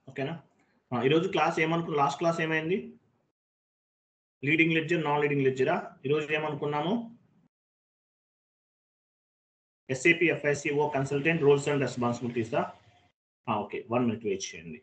ఓకేనా? ఈరోజు క్లాస్ ఏమనుకున్నాం? లాస్ట్ క్లాస్ ఏమైంది? లీడింగ్ లెడ్జర్, నాన్ లీడింగ్ లెడ్జరా? ఈరోజు ఏమనుకున్నాము? SAP FICO consultant roles and రెస్పాన్సిబిలిటీసా? ఓకే, 1 minute వెయిట్ చేయండి.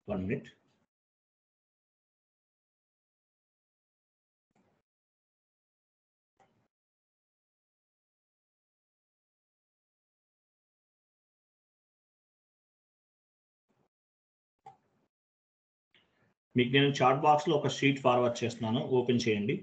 One minute. మీకు నేను చాట్ బాక్స్ లో ఒక షీట్ ఫార్వర్డ్ చేస్తున్నాను, ఓపెన్ చేయండి.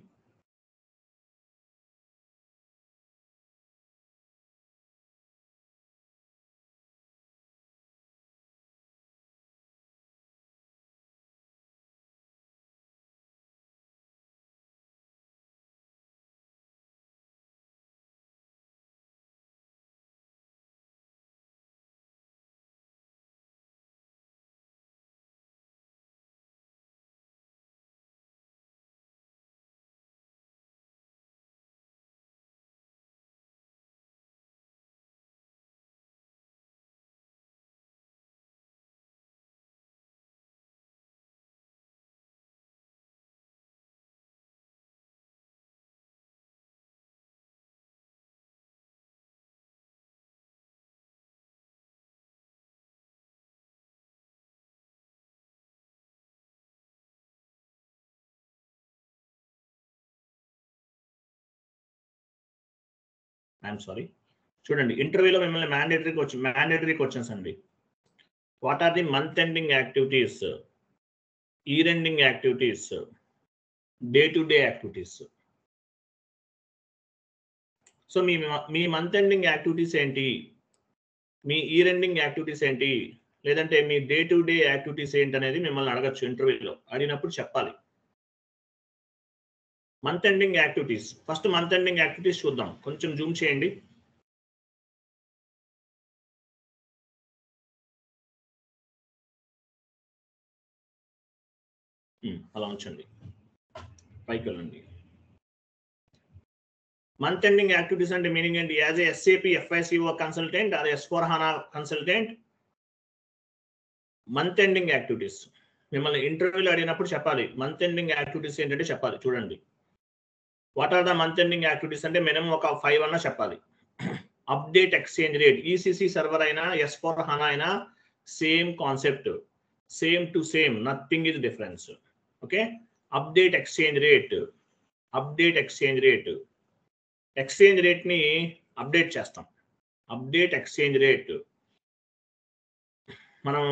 ఐఎమ్ సారీ, చూడండి, ఇంటర్వ్యూలో మిమ్మల్ని మ్యాండేటరీ క్వశ్చన్స్ అండి. What are the month ending activities, year ending activities, day to day activities. So మీ మంత్ ఎండింగ్ యాక్టివిటీస్ ఏంటి, మీ ఇయర్ ఎండింగ్ యాక్టివిటీస్ ఏంటి, లేదంటే మీ డే టు డే యాక్టివిటీస్ ఏంటి అనేది మిమ్మల్ని అడగచ్చు ఇంటర్వ్యూలో. అడిగినప్పుడు చెప్పాలి. Month ending activities, first month ending activities చూద్దాం. కొంచెం జూమ్ చేయండి. అలా ఉంచండి, పైకి వెళ్ళండి. మంత్ ఎండింగ్ యాక్టివిటీస్ అంటే మీనింగ్ ఏంటి? As a SAP FICO consultant or S/4HANA consultant, month ending activities మిమ్మల్ని ఇంటర్వ్యూలో అడిగినప్పుడు చెప్పాలి. మంత్ ఎండింగ్ యాక్టివిటీస్ ఏంటంటే చెప్పాలి. చూడండి, what are the month ending activities అంటే మినిమం ఒక 5 అన్నా చెప్పాలి. Update exchange rate, ECC server అయినా S/4HANA అయినా same concept, same to same, nothing is difference. Okay, update exchange rate, exchange rate ని అప్డేట్ చేస్తాం. అప్డేట్ ఎక్స్చేంజ్ రేట్, మనం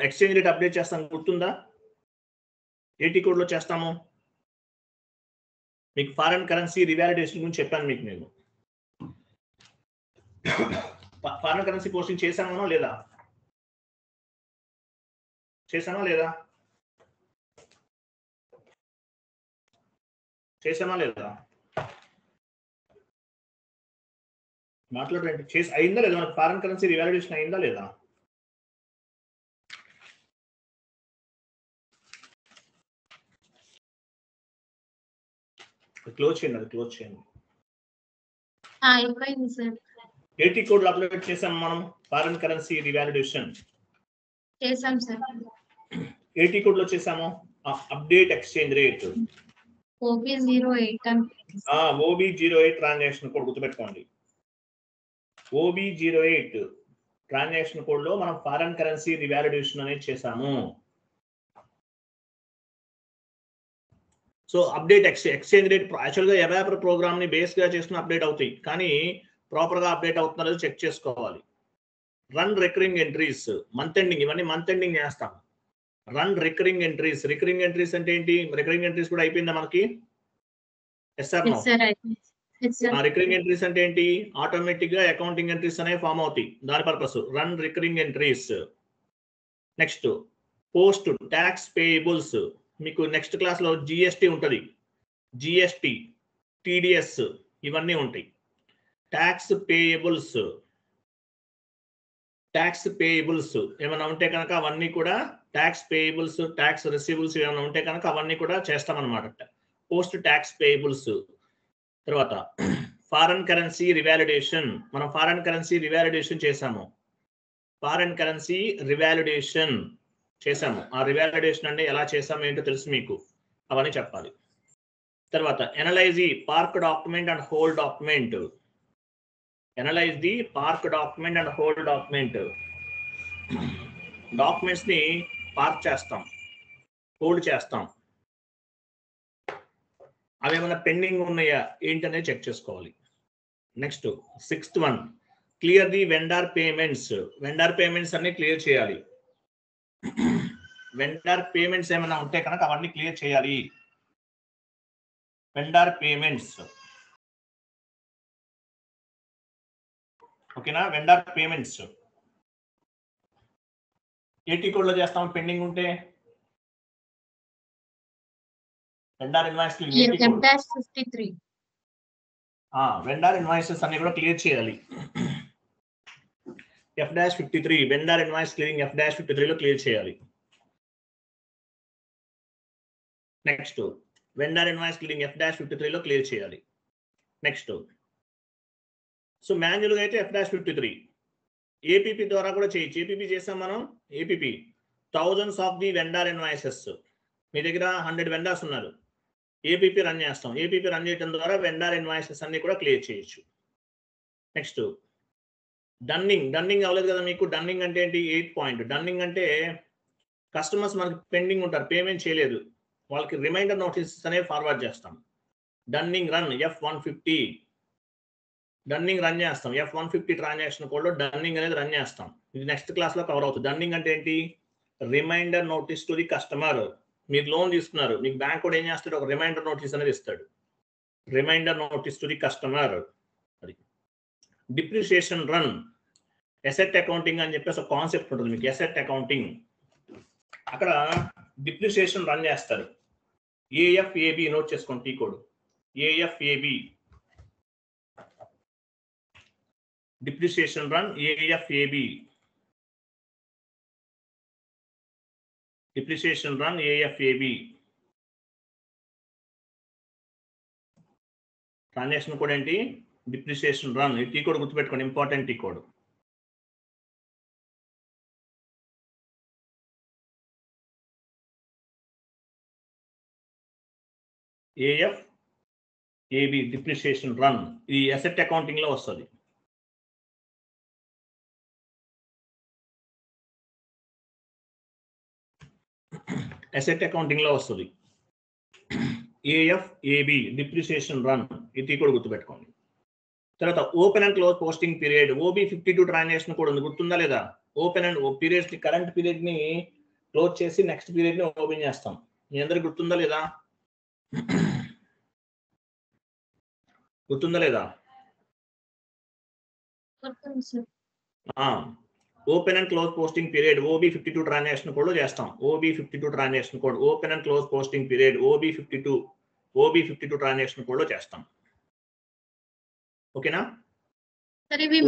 exchange rate update చేస్తాం, గుర్తుందా? AT కోడ్ లో చేస్తాము. మీకు ఫారెన్ కరెన్సీ రివాలిడేషన్ గురించి చెప్పాను మీకు. నేను ఫారెన్ కరెన్సీ పోస్టింగ్ చేశామా లేదా? చేశామా లేదా? మాట్లాడండి. అయిందా లేదా? మనకు ఫారెన్ కరెన్సీ రివాలిడేషన్ అయిందా లేదా? క్లోజ్ చేయండి, అది క్లోజ్ చేయండి. AT కోడ్ అప్లోడ్ చేసాం మనం. ఫారెన్ కరెన్సీ రివాలిడేషన్ చేసాం సార్. AT కోడ్ లో చేసాము. Update exchange rate OB08 OB08 transaction code గుర్తుపెట్టుకోండి. OB08 ట్రాన్సాక్షన్ కోడ్ లో మనం ఫారెన్ కరెన్సీ రివాలిడేషన్ అనేది చేసాము. సో అప్డేట్ ఎక్స్చేంజ్ రేట్ యాక్చువల్గా ఎవాపర్ ప్రోగ్రామ్ ని బేస్ గా చేసుకుని అప్డేట్ అవుతాయి, కానీ ప్రాపర్ గా అప్డేట్ అవుతున్నారో చెక్ చేసుకోవాలి. Run recurring entries month ending, ఇవన్నీ మంత్ ఎండింగ్ చేస్తాం. రన్ రికరింగ్ ఎంట్రీస్ అంటే ఏంటి? రికరింగ్ ఎంట్రీస్ కూడా అయిపోయిందా మనకి? Yes sir no? Recurring entries అంటే ఏంటి? ఆటోమేటిక్ గా అకౌంటింగ్ ఎంట్రీస్ అనేవి ఫామ్ అవుతాయి. దాని purpose run recurring entries. Next post tax payables. మీకు నెక్స్ట్ క్లాస్ లో జిఎస్టి ఉంటుంది, జిఎస్టి, టిడిఎస్ ఇవన్నీ ఉంటాయి. ట్యాక్స్ పేయబుల్స్ ఏమైనా ఉంటే కనుక అవన్నీ కూడా ట్యాక్స్ పేయబుల్స్, ట్యాక్స్ రిసీబుల్స్ ఏమైనా ఉంటే కనుక అవన్నీ కూడా చేస్తామన్నమాట. Post tax payables. తర్వాత ఫారెన్ కరెన్సీ రివాలిడేషన్. మనం ఫారెన్ కరెన్సీ రివాలిడేషన్ చేసాము. ఆ రివాలిడేషన్ అంటే ఎలా చేసాము ఏంటో తెలుసు మీకు, అవన్నీ చెప్పాలి. తర్వాత analyse the park document and hold document. Documents ని పార్క్ చేస్తాం, హోల్డ్ చేస్తాం. అవి ఏమైనా పెండింగ్ ఉన్నాయా ఏంటనేది చెక్ చేసుకోవాలి. Next 6th one, clear the vendor payments. అన్ని క్లియర్ చేయాలి. వెండర్ పేమెంట్స్ ఏమైనా ఉంటే కనుక అవన్నీ క్లియర్ చేయాలి. వెండర్ పేమెంట్స్, ఓకేనా? వెండర్ పేమెంట్స్ ఏటీ కోడ్ లో చేస్తాం పెండింగ్ ఉంటే. Vendor invoice F-53. Vendor invoices అన్ని కూడా క్లియర్ చేయాలి. F-53 vendor invoice clearing F-53 లో క్లియర్ చేయాలి. Next vendor invoice clearing F-53 లో క్లియర్ చేయాలి. నెక్స్ట్ సో మాన్యువల్ గా అయితే F-53 ఏపీపీ ద్వారా కూడా చేయొచ్చు. ఏపీపీ చేసాం మనం. APP thousands of the vendor invoices. మీ దగ్గర 100 వెండర్స్ ఉన్నారు, ఏపీపీ రన్ చేస్తాం. ఏపీపీ రన్ చేయడం ద్వారా వెండర్ ఇన్వాయిసెస్ అన్ని కూడా క్లియర్ చేయొచ్చు. నెక్స్ట్ డన్నింగ్ అవ్వలేదు కదా మీకు? డన్నింగ్ అంటే ఏంటి? 8th point. డన్నింగ్ అంటే కస్టమర్స్ మనకి పెండింగ్ ఉంటారు, పేమెంట్ చేయలేదు, వాళ్ళకి రిమైండర్ నోటీసెస్ అనేవి ఫార్వర్డ్ చేస్తాం. Dunning run F-150. Dunning run చేస్తాం. F-150 ట్రాన్సాక్షన్ కోడ్ లో డన్నింగ్ అనేది రన్ చేస్తాం. ఇది నెక్స్ట్ క్లాస్ లో కవర్ అవుతుంది. డన్నింగ్ అంటే ఏంటి? Reminder notice to the customer. మీరు లోన్ తీసుకున్నారు, మీకు బ్యాంక్ కూడా ఏం చేస్తాడు? ఒక రిమైండర్ నోటీస్ అనేది ఇస్తాడు. Reminder notice to the customer. అది డిప్రిసియేషన్ రన్. అసెట్ అకౌంటింగ్ అని చెప్పేసి ఒక కాన్సెప్ట్ ఉంటుంది మీకు. అసెట్ అకౌంటింగ్, అక్కడ డిప్రిసియేషన్ రన్ చేస్తారు. AFAB నోట్ చేసుకోండి, T code AFAB. Depreciation run AFAB. Depreciation run AFAB. Transaction code ఏంటి? Depreciation run. ఈ టీ కోడ్ గుర్తుపెట్టుకోండి, important T code. AFAB depreciation run. ఇది అసెట్ అకౌంటింగ్ లో వస్తుంది. అసెట్ అకౌంటింగ్ లో వస్తుంది. AFAB depreciation run. ఇది కూడా గుర్తుపెట్టుకోండి. తర్వాత open and close posting period. OB-52 transaction కూడా ఉంది, గుర్తుందా లేదా? ఓపెన్ అండ్ పీరియడ్స్ ని, కరెంట్ పీరియడ్ ని క్లోజ్ చేసి నెక్స్ట్ పీరియడ్ ని ఓపెన్ చేస్తాం. మీ అందరికి గుర్తుందా లేదా? Open and close posting period OB-52 transaction code లో చేస్తాం. OB-52 transaction code, open and close posting period OB-52 transaction code లో చేస్తాం. ఓకేనా? సార్ ఇవి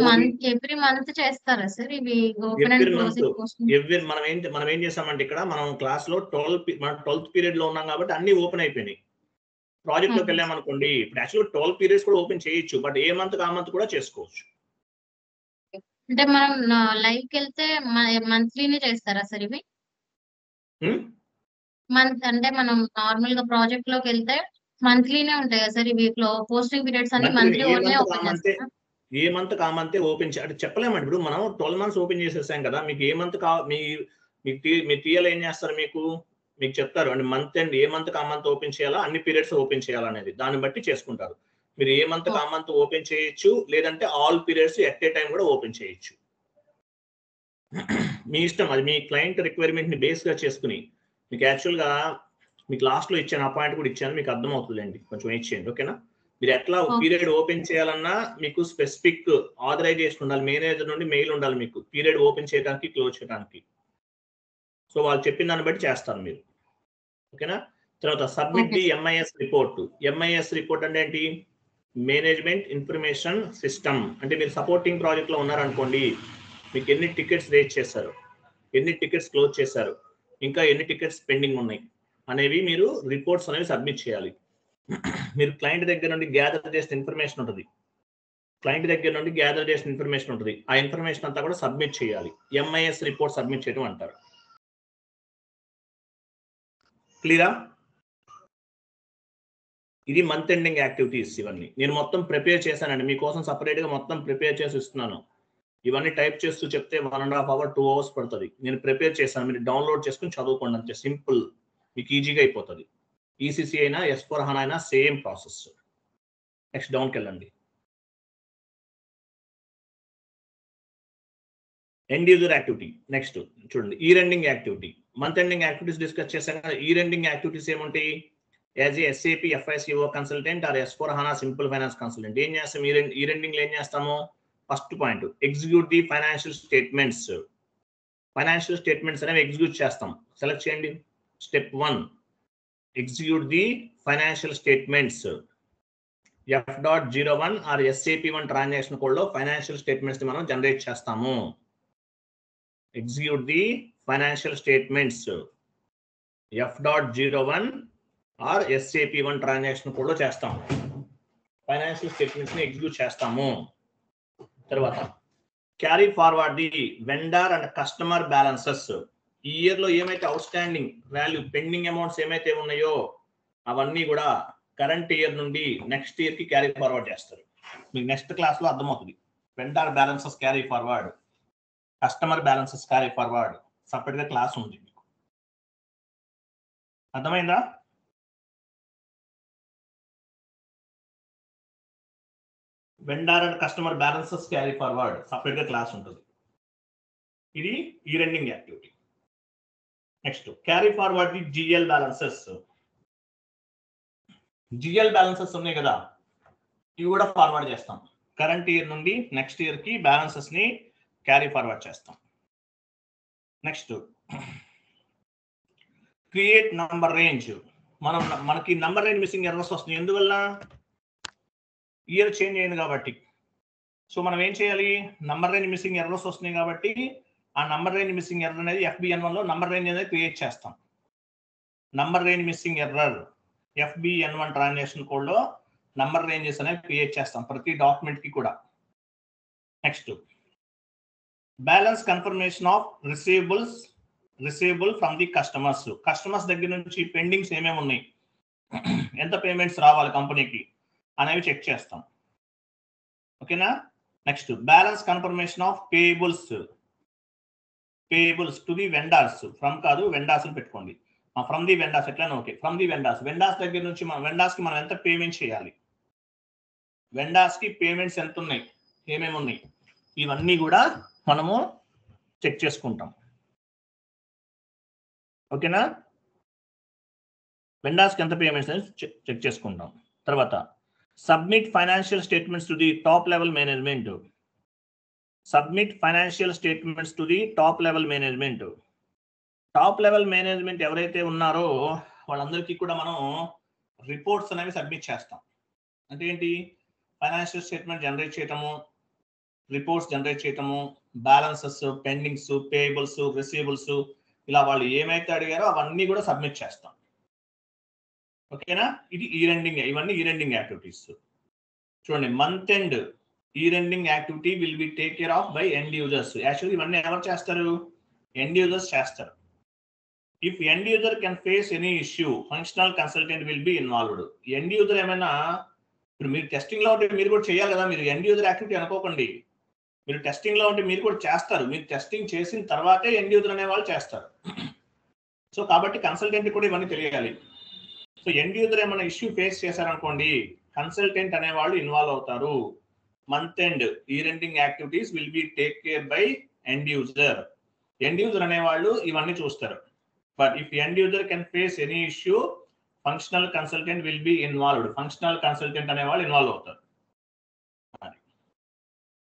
ఎవ్రీ మంత్ చేస్తారా సార్? ఇవి ఓపెన్ అండ్ క్లోజింగ్ పోస్టింగ్. మనం ఏం చేసామంటే ఇక్కడ మనం క్లాస్ లో 12th పీరియడ్ లో ఉన్నాం కాబట్టి అన్ని ఓపెన్ అయిపోయినాయి. ప్రాజెక్ట్ లోకి వెళ్ళామనుకోండి, ఇప్పుడు యాక్చువల్ 12 పీరియడ్స్ కూడా ఓపెన్ చేయొచ్చు, బట్ ఏ మంత్ ఆ మంత్ కూడా చేసుకోవచ్చు. అంటే మనం లైవ్ కి వెళ్తే మంత్లీనే చేస్తారా సార్ ఇవి? మంత్ అంటే మనం నార్మల్ గా ప్రాజెక్ట్ లోకి వెళ్తే మంత్లీనే ఉంటాయి కదా సార్ ఇవి? పోస్టింగ్ పీరియడ్స్ అన్ని మంత్లీ ఓన్లీ ఓపెన్ చేస్తారా? ఏ మంత్ ఆ మంత్ ఓపెన్ అంటే చెప్పలేమండి. ఇప్పుడు మనం 12 months ఓపెన్ చేసేసాం కదా, మీకు ఏ మంత్ మీ టీఎల్ ఏం చేస్తారు? మీకు చెప్తారు అంటే మంత్ అండ్ ఏ మంత్ ఆ మంత్ ఓపెన్ చేయాలా, అన్ని పీరియడ్స్ ఓపెన్ చేయాలనేది దాన్ని బట్టి చేసుకుంటారు. మీరు ఏ మంత్ ఆ మంత్ ఓపెన్ చేయొచ్చు, లేదంటే all periods at a time కూడా ఓపెన్ చేయొచ్చు. మీ ఇష్టం, అది మీ క్లయింట్ రిక్వైర్మెంట్ని బేస్గా చేసుకుని మీకు యాక్చువల్గా మీకు లాస్ట్లో ఇచ్చాను, ఆ పాయింట్ కూడా ఇచ్చాను, మీకు అర్థమవుతుందండి, కొంచెం వెయిట్ చేయండి. ఓకేనా? మీరు ఎట్లా పీరియడ్ ఓపెన్ చేయాలన్నా మీకు స్పెసిఫిక్ ఆథరైజేషన్ ఉండాలి, మేనేజర్ నుండి మెయిల్ ఉండాలి మీకు పీరియడ్ ఓపెన్ చేయడానికి క్లోజ్ చేయడానికి. సో వాళ్ళు చెప్పిన దాన్ని బట్టి చేస్తారు మీరు. ఓకేనా? తర్వాత submit the MIS report. MIS report అంటే ఏంటి? Management information system. అంటే మీరు సపోర్టింగ్ ప్రాజెక్ట్లో ఉన్నారనుకోండి, మీకు ఎన్ని టికెట్స్ రేట్ చేశారు, ఎన్ని టికెట్స్ క్లోజ్ చేశారు, ఇంకా ఎన్ని టికెట్స్ పెండింగ్ ఉన్నాయి అనేవి మీరు రిపోర్ట్స్ అనేవి సబ్మిట్ చేయాలి. మీరు క్లయింట్ దగ్గర నుండి గ్యాదర్ చేసిన ఇన్ఫర్మేషన్ ఉంటుంది, ఆ ఇన్ఫర్మేషన్ అంతా కూడా సబ్మిట్ చేయాలి. ఎంఐఎస్ రిపోర్ట్ సబ్మిట్ చేయడం అంటారు. క్లియరా? ఇది మంత్ ఎండింగ్ యాక్టివిటీస్. ఇవన్నీ నేను మొత్తం ప్రిపేర్ చేశానండి మీకోసం, సపరేట్గా మొత్తం ప్రిపేర్ చేసి ఇస్తున్నాను. ఇవన్నీ టైప్ చేస్తూ చెప్తే 1.5 hours 2 hours పడుతుంది. నేను ప్రిపేర్ చేశాను, మీరు డౌన్లోడ్ చేసుకుని చదువుకోండి అంతే, సింపుల్, మీకు ఈజీగా అయిపోతుంది. ఈసీసీ అయినా S/4HANA అయినా సేమ్ ప్రాసెస్. నెక్స్ట్ డౌన్కి వెళ్ళండి. End user activity. నెక్స్ట్ చూడండి, year ending activity. Month ending activities discuss చేశాం కదా. ఈ రెండింగ్ యాక్టివిటీస్ ఏముంటాయి? As a SAP FICO consultant or S/4HANA simple finance consultant ఏం చేస్తాం? ఈ రెండింగ్లో ఏం చేస్తాము? First point, execute the financial statements. Financial statements అనేవి ఎగ్జిక్యూట్ చేస్తాం. సెలెక్ట్ చేయండి. Step 1, execute the financial statements. F.01 or SAP1 transaction కోడ్లో ఫైనాన్షియల్ స్టేట్మెంట్స్ మనం జనరేట్ చేస్తాము. Execute the financial statements. F.01 or SAP1 transaction కోడ్లో చేస్తాము. ఫైనాన్షియల్ స్టేట్మెంట్స్ ని execute చేస్తాము. తర్వాత carry forward the vendor and customer balances. ఈ ఇయర్ లో ఏమైతే out standing value pending amounts ఏమైతే ఉన్నాయో అవన్నీ కూడా కరెంట్ ఇయర్ నుండి నెక్స్ట్ ఇయర్ కి క్యారీ ఫార్వర్డ్ చేస్తారు. మీకు నెక్స్ట్ క్లాస్ లో అర్థమవుతుంది. Vendor balances carry forward, customer balances carry forward, separate గా క్లాస్ ఉంది. మీకు అర్థమైందా? Vendor and customer balances carry forward, separate గా క్లాస్ ఉంటుంది. ఇది ఈ ending activity. Next carry forward the GL balances. GL balances ఉన్నాయి కదా, ఇవి కూడా ఫార్వర్డ్ చేస్తాం. కరెంట్ ఇయర్ నుండి నెక్స్ట్ ఇయర్ కి బ్యాలెన్సెస్ ని క్యారీ ఫార్వర్డ్ చేస్తాం. Next create number range. మనకి నంబర్ రేంజ్ మిస్సింగ్ ఎర్రర్స్ వస్తుంది. ఎందువల్ల? ఇయర్ చేంజ్ అయింది కాబట్టి. సో మనం ఏం చేయాలి? నంబర్ రేంజ్ మిస్సింగ్ ఎర్రర్స్ వస్తున్నాయి కాబట్టి ఆ నంబర్ రేంజ్ మిస్సింగ్ ఎర్రర్ అనేది FBN1 లో నంబర్ రేంజ్ అనేది క్రియేట్ చేస్తాం. Number range missing error FBN1 transaction code లో నంబర్ రేంజెస్ అనేవి క్రియేట్ చేస్తాం ప్రతి డాక్యుమెంట్ కి కూడా. Next balance confirmation of receivable from the customers. Customers దగ్గర నుంచి పెండింగ్స్ ఏమేమి ఉన్నాయి, ఎంత పేమెంట్స్ రావాలి కంపెనీకి అనేవి చెక్ చేస్తాం. ఓకేనా? Next balance confirmation of payables to the vendors. From కాదు, వెండర్స్ పెట్టుకోండి. ఫ్రమ్ ది వెండర్స్ ఎట్లా? Okay, from the vendors. Vendors దగ్గర నుంచి వెండర్స్ కి మనం ఎంత పేమెంట్ చేయాలి, వెండర్స్ కి పేమెంట్స్ ఎంత ఉన్నాయి, ఏమేమి ఉన్నాయి, ఇవన్నీ కూడా మనము చెక్ చేసుకుంటాం. ఓకేనా? వెండర్స్ కి ఎంత పేమెంట్స్ అనేది చెక్ చేసుకుంటాం. తర్వాత submit financial statements to the top level management. Submit financial statements to the top level management. Top level management ఎవరైతే ఉన్నారో వాళ్ళందరికీ కూడా మనం రిపోర్ట్స్ అనేవి సబ్మిట్ చేస్తాం. అంటే ఏంటి? ఫైనాన్షియల్ స్టేట్మెంట్ జనరేట్ చేయటము, రిపోర్ట్స్ జనరేట్ చేయటము, బ్యాలెన్సెస్, పెండింగ్స్, పేయబుల్స్, రిసీవబుల్స్, ఇలా వాళ్ళు ఏమైతే అడిగారో అవన్నీ కూడా సబ్మిట్ చేస్తాం. ఓకేనా? ఇది ఈ రెండింగ్, ఇవన్నీ ఈ రెండింగ్ యాక్టివిటీస్. చూడండి, month end year ending activity will be take care of by end users. Actually ఇవన్నీ ఎవరు చేస్తారు? ఎండ్ యూజర్స్ చేస్తారు. If end user can face any issue, functional consultant will be involved. End user ఏమైనా, ఇప్పుడు మీరు testing లో ఉంటే మీరు కూడా చేయాలి కదా. మీరు ఎండ్ యూజర్ యాక్టివిటీ అనుకోకండి, మీరు టెస్టింగ్ లో ఉంటే మీరు కూడా చేస్తారు. మీరు టెస్టింగ్ చేసిన తర్వాతే ఎండ్ యూజర్ అనే వాళ్ళు చేస్తారు. సో కాబట్టి కన్సల్టెంట్ కూడా ఇవన్నీ తెలియాలి. సో ఎండ్ యూజర్ ఏమైనా ఇష్యూ ఫేస్ చేశారనుకోండి, కన్సల్టెంట్ అనే వాళ్ళు ఇన్వాల్వ్ అవుతారు. Month end year ending activities will be take care by end user. End user అనేవాళ్ళు ఇవన్నీ చూస్తారు. But if end user can face any issue, functional consultant will be involved. Functional consultant అనేవాళ్ళు involve అవుతారు.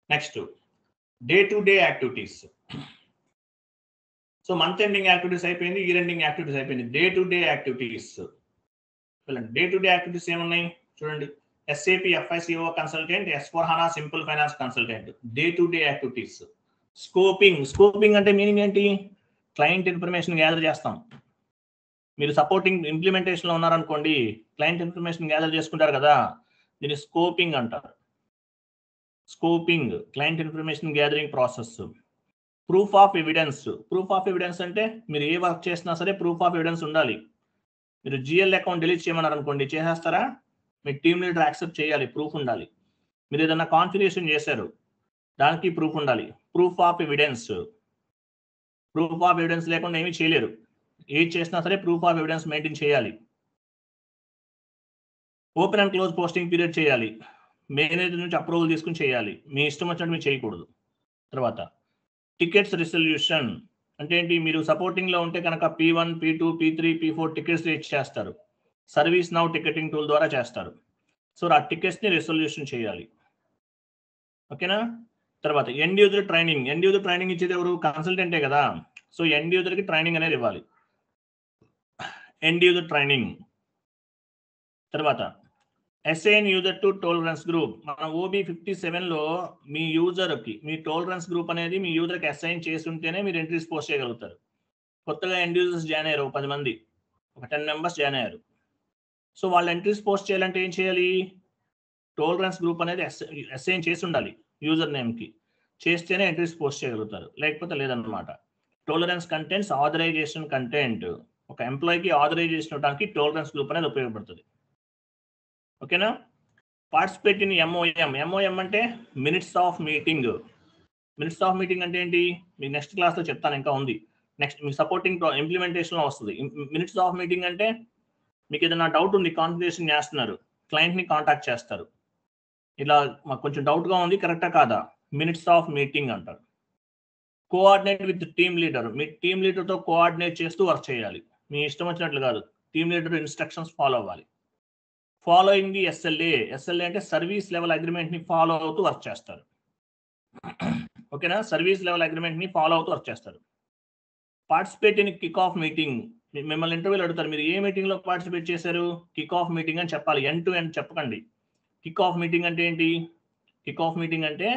Next day to day activities. So month ending activities అయిపోయింది, year ending activities అయిపోయింది. Day to day activities వెళ్ళండి. Day to day activities ఏమున్నాయి చూడండి. SAP FICO consultant, S/4HANA simple finance consultant. Day to day activities. Scoping అంటే meaning ఏంటి? Client information gather చేస్తాం. మీరు supporting ఇంప్లిమెంటేషన్లో ఉన్నారనుకోండి, క్లయింట్ ఇన్ఫర్మేషన్ గ్యాదర్ చేసుకుంటారు కదా, దీన్ని స్కోపింగ్ అంటారు. Scoping, client information gathering process. Proof of evidence అంటే మీరు ఏ వర్క్ చేసినా సరే ప్రూఫ్ ఆఫ్ ఎవిడెన్స్ ఉండాలి. మీరు GL అకౌంట్ డిలీట్ చేయమన్నారు అనుకోండి, చేసేస్తారా? మీ టీమ్ లీడర్ యాక్సెప్ట్ చేయాలి, ప్రూఫ్ ఉండాలి. మీరు ఏదైనా కాన్ఫిగరేషన్ చేశారు, దానికి ప్రూఫ్ ఉండాలి. ప్రూఫ్ ఆఫ్ ఎవిడెన్స్ లేకుండా ఏమీ చేయలేరు. ఏది చేసినా సరే ప్రూఫ్ ఆఫ్ ఎవిడెన్స్ మెయింటైన్ చేయాలి. Open and close posting period చేయాలి. మేనేజర్ నుంచి అప్రూవల్ తీసుకుని చేయాలి. మీ ఇష్టం వచ్చినట్టు మీరు చేయకూడదు. తర్వాత టికెట్స్ రిసొల్యూషన్ అంటే ఏంటి? మీరు సపోర్టింగ్లో ఉంటే కనుక P1, P2, P3, P4 tickets reach చేస్తారు. సర్వీస్ నౌ టికెటింగ్ టూల్ ద్వారా చేస్తారు. సో ఆ టికెట్స్ని రిసొల్యూషన్ చేయాలి. ఓకేనా? తర్వాత ఎండ్ యూజర్ ట్రైనింగ్ ఇచ్చేది ఎవరు? కన్సల్టెంటే కదా. సో ఎండ్ యూజర్కి ట్రైనింగ్ అనేది ఇవ్వాలి. End user training. తర్వాత assign user to tolerance group. మన OB57లో మీ టోలరెన్స్ గ్రూప్ అనేది మీ యూజర్కి అసైన్ చేసి ఉంటేనే మీరు ఎంట్రీస్ పోస్ట్ చేయగలుగుతారు. కొత్తగా ఎండ్ యూజర్స్ జాయిన్ అయ్యారు, 10 మంది, ఒక 10 మెంబర్స్ జాయిన్ అయ్యారు. సో వాళ్ళు ఎంట్రీస్ పోస్ట్ చేయాలంటే ఏం చేయాలి? టోలరెన్స్ గ్రూప్ అనేది అసైన్ చేసి ఉండాలి యూజర్ నేమ్కి. చేస్తేనే ఎంట్రీస్ పోస్ట్ చేయగలుగుతారు, లేకపోతే లేదన్నమాట. Tolerance contents, authorization content. ఒక ఎంప్లాయీకి ఆథరైజేషన్ ఇవ్వడానికి టోలరెన్స్ గ్రూప్ అనేది ఉపయోగపడుతుంది. ఓకేనా? పార్టిసిపేట్ ఇన్ MOM అంటే మినిట్స్ ఆఫ్ మీటింగ్ అంటే ఏంటి? మీకు నెక్స్ట్ క్లాస్లో చెప్తాను, ఇంకా ఉంది. నెక్స్ట్ మీకు సపోర్టింగ్ ఇంప్లిమెంటేషన్లో వస్తుంది. మినిట్స్ ఆఫ్ మీటింగ్ అంటే మీకు ఏదైనా డౌట్ ఉంది, కాన్ఫిగరేషన్ చేస్తున్నారు, క్లయింట్ని కాంటాక్ట్ చేస్తారు. ఇలా మాకు కొంచెం డౌట్గా ఉంది, కరెక్టా కాదా? మినిట్స్ ఆఫ్ మీటింగ్ అంటారు. Coordinate with team leader. మీ టీమ్ లీడర్తో కోఆర్డినేట్ చేస్తూ వర్క్ చేయాలి. మీ ఇష్టం వచ్చినట్లు కాదు, టీమ్ లీడర్ ఇన్స్ట్రక్షన్స్ ఫాలో అవ్వాలి. ఫాలోయింగ్ ది SLA అంటే సర్వీస్ లెవెల్ అగ్రిమెంట్ని ఫాలో అవుతూ వర్క్ చేస్తారు. ఓకేనా? సర్వీస్ లెవెల్ అగ్రిమెంట్ని ఫాలో అవుతూ వర్క్ చేస్తారు. Participate in kick off meeting. మిమ్మల్ని ఇంటర్వ్యూలు అడుగుతారు, మీరు ఏ మీటింగ్లో పార్టిసిపేట్ చేశారు? కిక్ ఆఫ్ మీటింగ్ అని చెప్పాలి. ఎండ్ టు ఎండ్ చెప్పకండి. కిక్ ఆఫ్ మీటింగ్ అంటే ఏంటి? కిక్ ఆఫ్ మీటింగ్ అంటే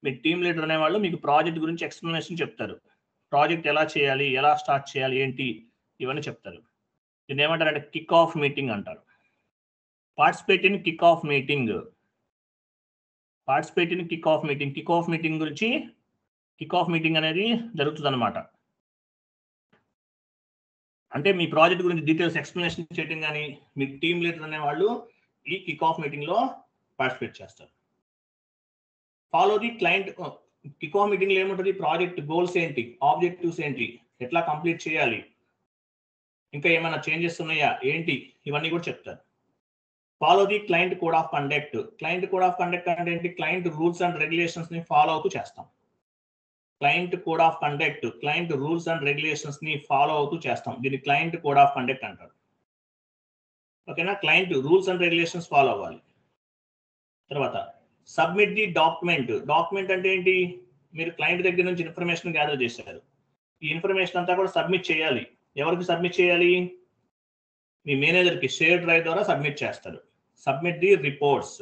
మీ టీమ్ లీడర్ అనేవాళ్ళు మీకు ప్రాజెక్ట్ గురించి ఎక్స్ప్లెనేషన్ చెప్తారు. ప్రాజెక్ట్ ఎలా చేయాలి, ఎలా స్టార్ట్ చేయాలి, ఏంటి, ఇవన్నీ చెప్తారు. దీన్ని ఏమంటారంటే కిక్ ఆఫ్ మీటింగ్ అంటారు. Participate in kick off meeting. Kick off meeting గురించి, కిక్ ఆఫ్ మీటింగ్ అనేది జరుగుతుంది అనమాట. అంటే మీ ప్రాజెక్ట్ గురించి డీటెయిల్స్ ఎక్స్ప్లెనేషన్ చేయడం కానీ, మీ టీమ్ లీడర్ అనేవాళ్ళు ఈ కిక్ ఆఫ్ మీటింగ్లో పార్టిసిపేట్ చేస్తారు. Follow the client. Kick of మీటింగ్లో ఏముంటుంది? ప్రాజెక్ట్ గోల్స్ ఏంటి, ఆబ్జెక్టివ్స్ ఏంటి, ఎట్లా కంప్లీట్ చేయాలి, ఇంకా ఏమైనా చేంజెస్ ఉన్నాయా ఏంటి, ఇవన్నీ కూడా చెప్తారు. Follow the client code of conduct. Client code of conduct అంటే ఏంటి? క్లయింట్ రూల్స్ అండ్ రెగ్యులేషన్స్ ని ఫాలో అవుతూ చేస్తాం. Client code of conduct, client rules and regulations ని ఫాలో అవుతూ చేస్తాం. దీన్ని క్లయింట్ కోడ్ ఆఫ్ కండక్ట్ అంటారు. ఓకేనా? Client rules and regulations follow అవ్వాలి. తర్వాత సబ్మిట్ ది డాక్యుమెంట్ అంటే ఏంటి? మీరు క్లయింట్ దగ్గర నుంచి ఇన్ఫర్మేషన్ గ్యాదర్ చేశారు, ఈ ఇన్ఫర్మేషన్ అంతా కూడా సబ్మిట్ చేయాలి. ఎవరికి సబ్మిట్ చేయాలి? మీ మేనేజర్కి షేర్ డ్రైవ్ ద్వారా సబ్మిట్ చేస్తారు. Submit the reports,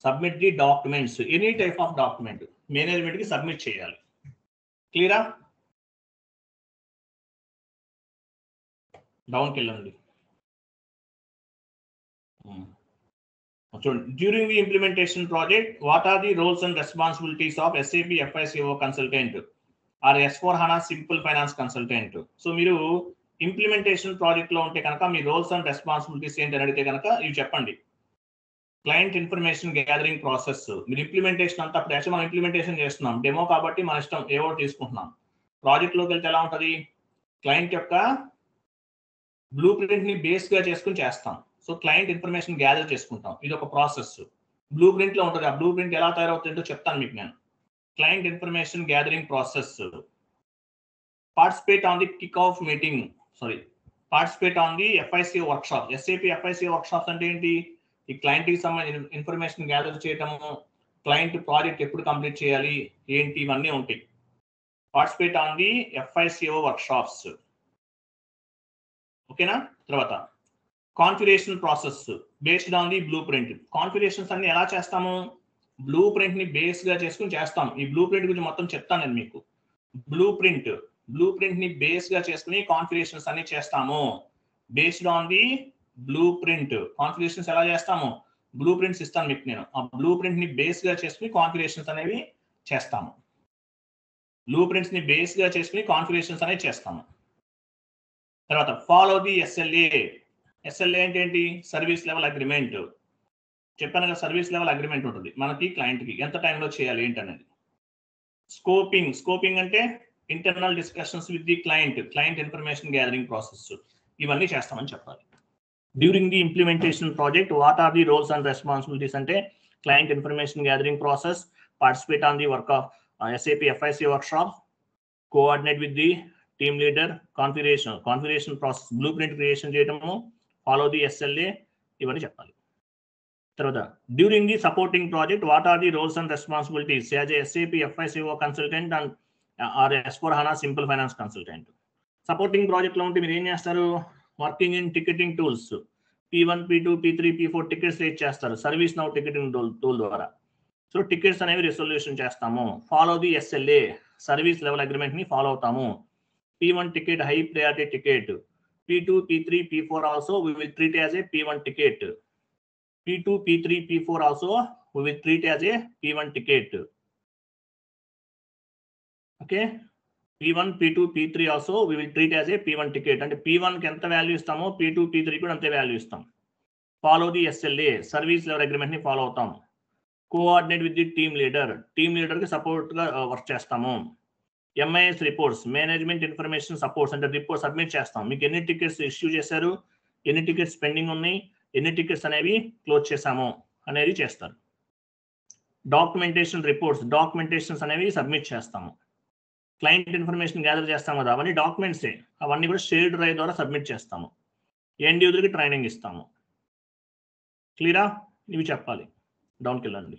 submit the documents, any type of document మేనేజ్మెంట్కి సబ్మిట్ చేయాలి. క్లియరా? డౌన్కి వెళ్ళండి. చూడండి, during the implementation project what are the roles and responsibilities of SAP FICO consultant or S/4HANA simple finance consultant. So మీరు implementation project లో ఉంటే కనుక మీ రోల్స్ అండ్ రెస్పాన్సిబిలిటీస్ ఏంటి అని అడిగితే కనుక ఇవి చెప్పండి. Client information gathering process. మీరు ఇంప్లిమెంటేషన్ అంతా, అప్పుడు యాక్చువల్ మనం ఇంప్లిమెంటేషన్ చేస్తున్నాం, డెమో కాబట్టి మన ఇష్టం ఏవో తీసుకుంటున్నాం. ప్రాజెక్ట్ లోకి వెళ్తే ఎలా ఉంటుంది? క్లయింట్ యొక్క బ్లూ ప్రింట్ ని బేస్ గా చేసుకుని చేస్తాం. సో క్లయింట్ ఇన్ఫర్మేషన్ గ్యాదర్ చేసుకుంటాం, ఇది ఒక ప్రాసెస్. బ్లూ ప్రింట్ లో ఉంటుంది. ఆ బ్లూ ప్రింట్ ఎలా తయారవుతుందో చెప్తాను మీకు నేను. Client information gathering process. Participate on the kick-off meeting. Sorry. Participate on the FICO workshop. SAP FICO workshops అంటే ఏంటి? ఈ క్లయింట్ కి సంబంధించిన ఇన్ఫర్మేషన్ గ్యాదర్ చేయటము, క్లయింట్ ప్రాజెక్ట్ ఎప్పుడు కంప్లీట్ చేయాలి ఏంటి ఇవన్నీ ఉంటాయి. Participate on the FICO workshops. ఓకేనా? తర్వాత configuration process based on the blue print. Configurations అన్ని ఎలా చేస్తాము? బ్లూ ప్రింట్ ని బేస్ గా చేసుకుని చేస్తాం. ఈ బ్లూ ప్రింట్ గురించి మొత్తం చెప్తాను నేను మీకు. బ్లూ ప్రింట్ ని బేస్ గా చేసుకుని కాన్ఫిగరేషన్స్ అన్ని చేస్తాము. Based on the blue print configurations ఎలా చేస్తాము? బ్లూ ప్రింట్స్ ఇస్తాను మీకు నేను. ఆ బ్లూ ప్రింట్ ని బేస్ గా చేసుకుని కాన్ఫిగరేషన్స్ అనేవి చేస్తాము. బ్లూ ప్రింట్స్ ని బేస్ గా చేసుకుని కాన్ఫిగరేషన్స్ అనేవి చేస్తాము. తర్వాత ఫాలో ది SLA. SLA అంటే ఏంటి? Service level agreement. చెప్పాను కదా, సర్వీస్ లెవెల్ అగ్రిమెంట్ ఉంటుంది మనకి క్లయింట్ కి, ఎంత టైంలో చేయాలి ఏంటనేది. స్కోపింగ్ అంటే internal discussions with the client information gathering process. ఇవన్నీ చేస్తామని చెప్పాలి. During the implementation project what are the roles and responsibilities అంటే client information gathering process, participate on the work of SAP FICO workshop, coordinate with the team leader, configuration process, blueprint creation చేయడము, follow the SLA, ఇవన్నీ చెప్పాలి. తర్వాత during the supporting project what are the roles and responsibilities as a SAP FICO consultant and or S/4HANA simple finance consultant. Supporting project లో ఉంటే మీరు ఏం చేస్తారు? Working in ticketing tools, P1, P2, P3, P4 tickets rate చేస్తారు service now ticketing tool ద్వారా. So tickets అనేవి resolution చేస్తాము. Follow the SLA service level agreement ని ఫాలో అవుతాము. P1 ticket high priority ticket, P2, P3, P4 also we will treat as a P1 ticket. P2, P3, P4 also we will treat as a P1 ticket. Okay, P1, P2, P3 also we will treat as a P1 ticket. అంటే P1 కి ఎంత value ఇస్తామో P2, P3 కూడా అంతే value ఇస్తాం. Follow the SLA service level agreement ని follow అవుతాం. Coordinate with the team leader కి సపోర్ట్ గా వర్క్ చేస్తాము. MIS reports management information supports అంటే రిపోర్ట్ సబ్మిట్ చేస్తాం. మీకు ఎన్ని టికెట్స్ ఇష్యూ చేశారు, ఎన్ని టికెట్స్ పెండింగ్ ఉన్నాయి, ఎన్ని టికెట్స్ అనేవి క్లోజ్ చేసాము అనేది చేస్తారు. డాక్యుమెంటేషన్ రిపోర్ట్స్ డాక్యుమెంటేషన్స్ అనేవి సబ్మిట్ చేస్తాము. క్లయింట్ ఇన్ఫర్మేషన్ గ్యాదర్ చేస్తాము కదా, అవన్నీ డాక్యుమెంట్సే, అవన్నీ కూడా షేర్డ్ డ్రైవ్ ద్వారా సబ్మిట్ చేస్తాము. ఎండ్ యూజర్కి ట్రైనింగ్ ఇస్తాము. క్లియరా? ఇవి చెప్పాలి. డౌన్కి వెళ్ళండి.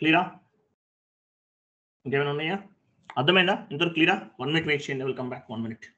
క్లియరా? ఇంకేమైనా ఉన్నాయా? అర్థమైందా? ఇంతవరకు క్లియరా? 1 minute వెయిట్ చేయండి. Welcome back. 1 minute.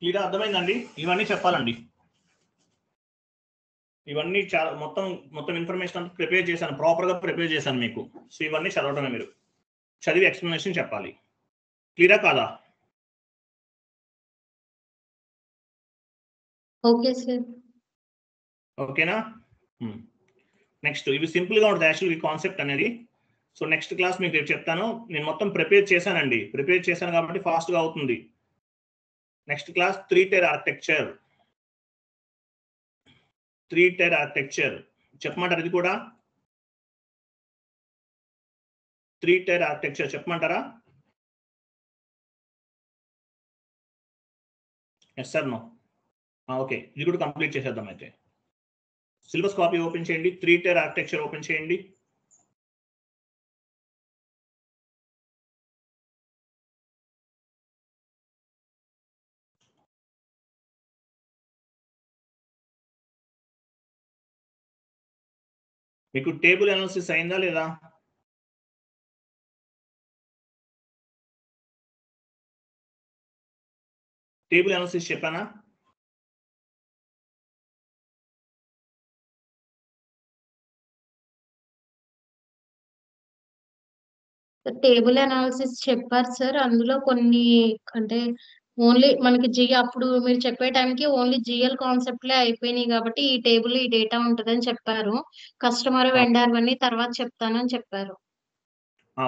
క్లియర్ అర్థమైందండి? ఇవన్నీ చెప్పాలండి. ఇవన్నీ చాలా మొత్తం ఇన్ఫర్మేషన్ అంతా ప్రిపేర్ చేశాను, ప్రాపర్గా ప్రిపేర్ చేశాను మీకు. సో ఇవన్నీ చదవడమే, మీరు చదివి ఎక్స్ప్లెనేషన్ చెప్పాలి. క్లియరా కాదా? Okay sir. ఓకేనా? నెక్స్ట్ ఇవి సింపుల్ గా ఉంటుంది యాక్చువల్ ఈ కాన్సెప్ట్ అనేది. సో నెక్స్ట్ క్లాస్ మీకు రేపు చెప్తాను. నేను మొత్తం ప్రిపేర్ చేశానండి, ప్రిపేర్ చేశాను కాబట్టి ఫాస్ట్ గా అవుతుంది. Next class 3-tier architecture. 3-tier architecture చెప్పమంటారు? ఇది కూడా 3-tier ఆర్కిటెక్చర్ చెప్పమంటారా? Yes sir, no? ఓకే, ఇది కూడా కంప్లీట్ చేసేద్దాం. అయితే సిలబస్ కాపీ ఓపెన్ చేయండి, 3-tier ఆర్కిటెక్చర్ ఓపెన్ చేయండి. మీకు టేబుల్ అనాలిసిస్ అయిందా లేదా? టేబుల్ అనాలిసిస్ చెప్పానా? టేబుల్ అనాలిసిస్ చెప్పారు సార్. అందులో కొన్ని అంటే ఓన్లీ మనకి అప్పుడు మీరు చెప్పే టైంకి ఓన్లీ జిఎల్ కాన్సెప్ట్లే అయిపోయినాయి కాబట్టి ఈ టేబుల్ ఈ డేటా ఉంటుందని చెప్పారు. కస్టమర్ వెండర్ అన్ని తర్వాత చెప్తానని చెప్పారు.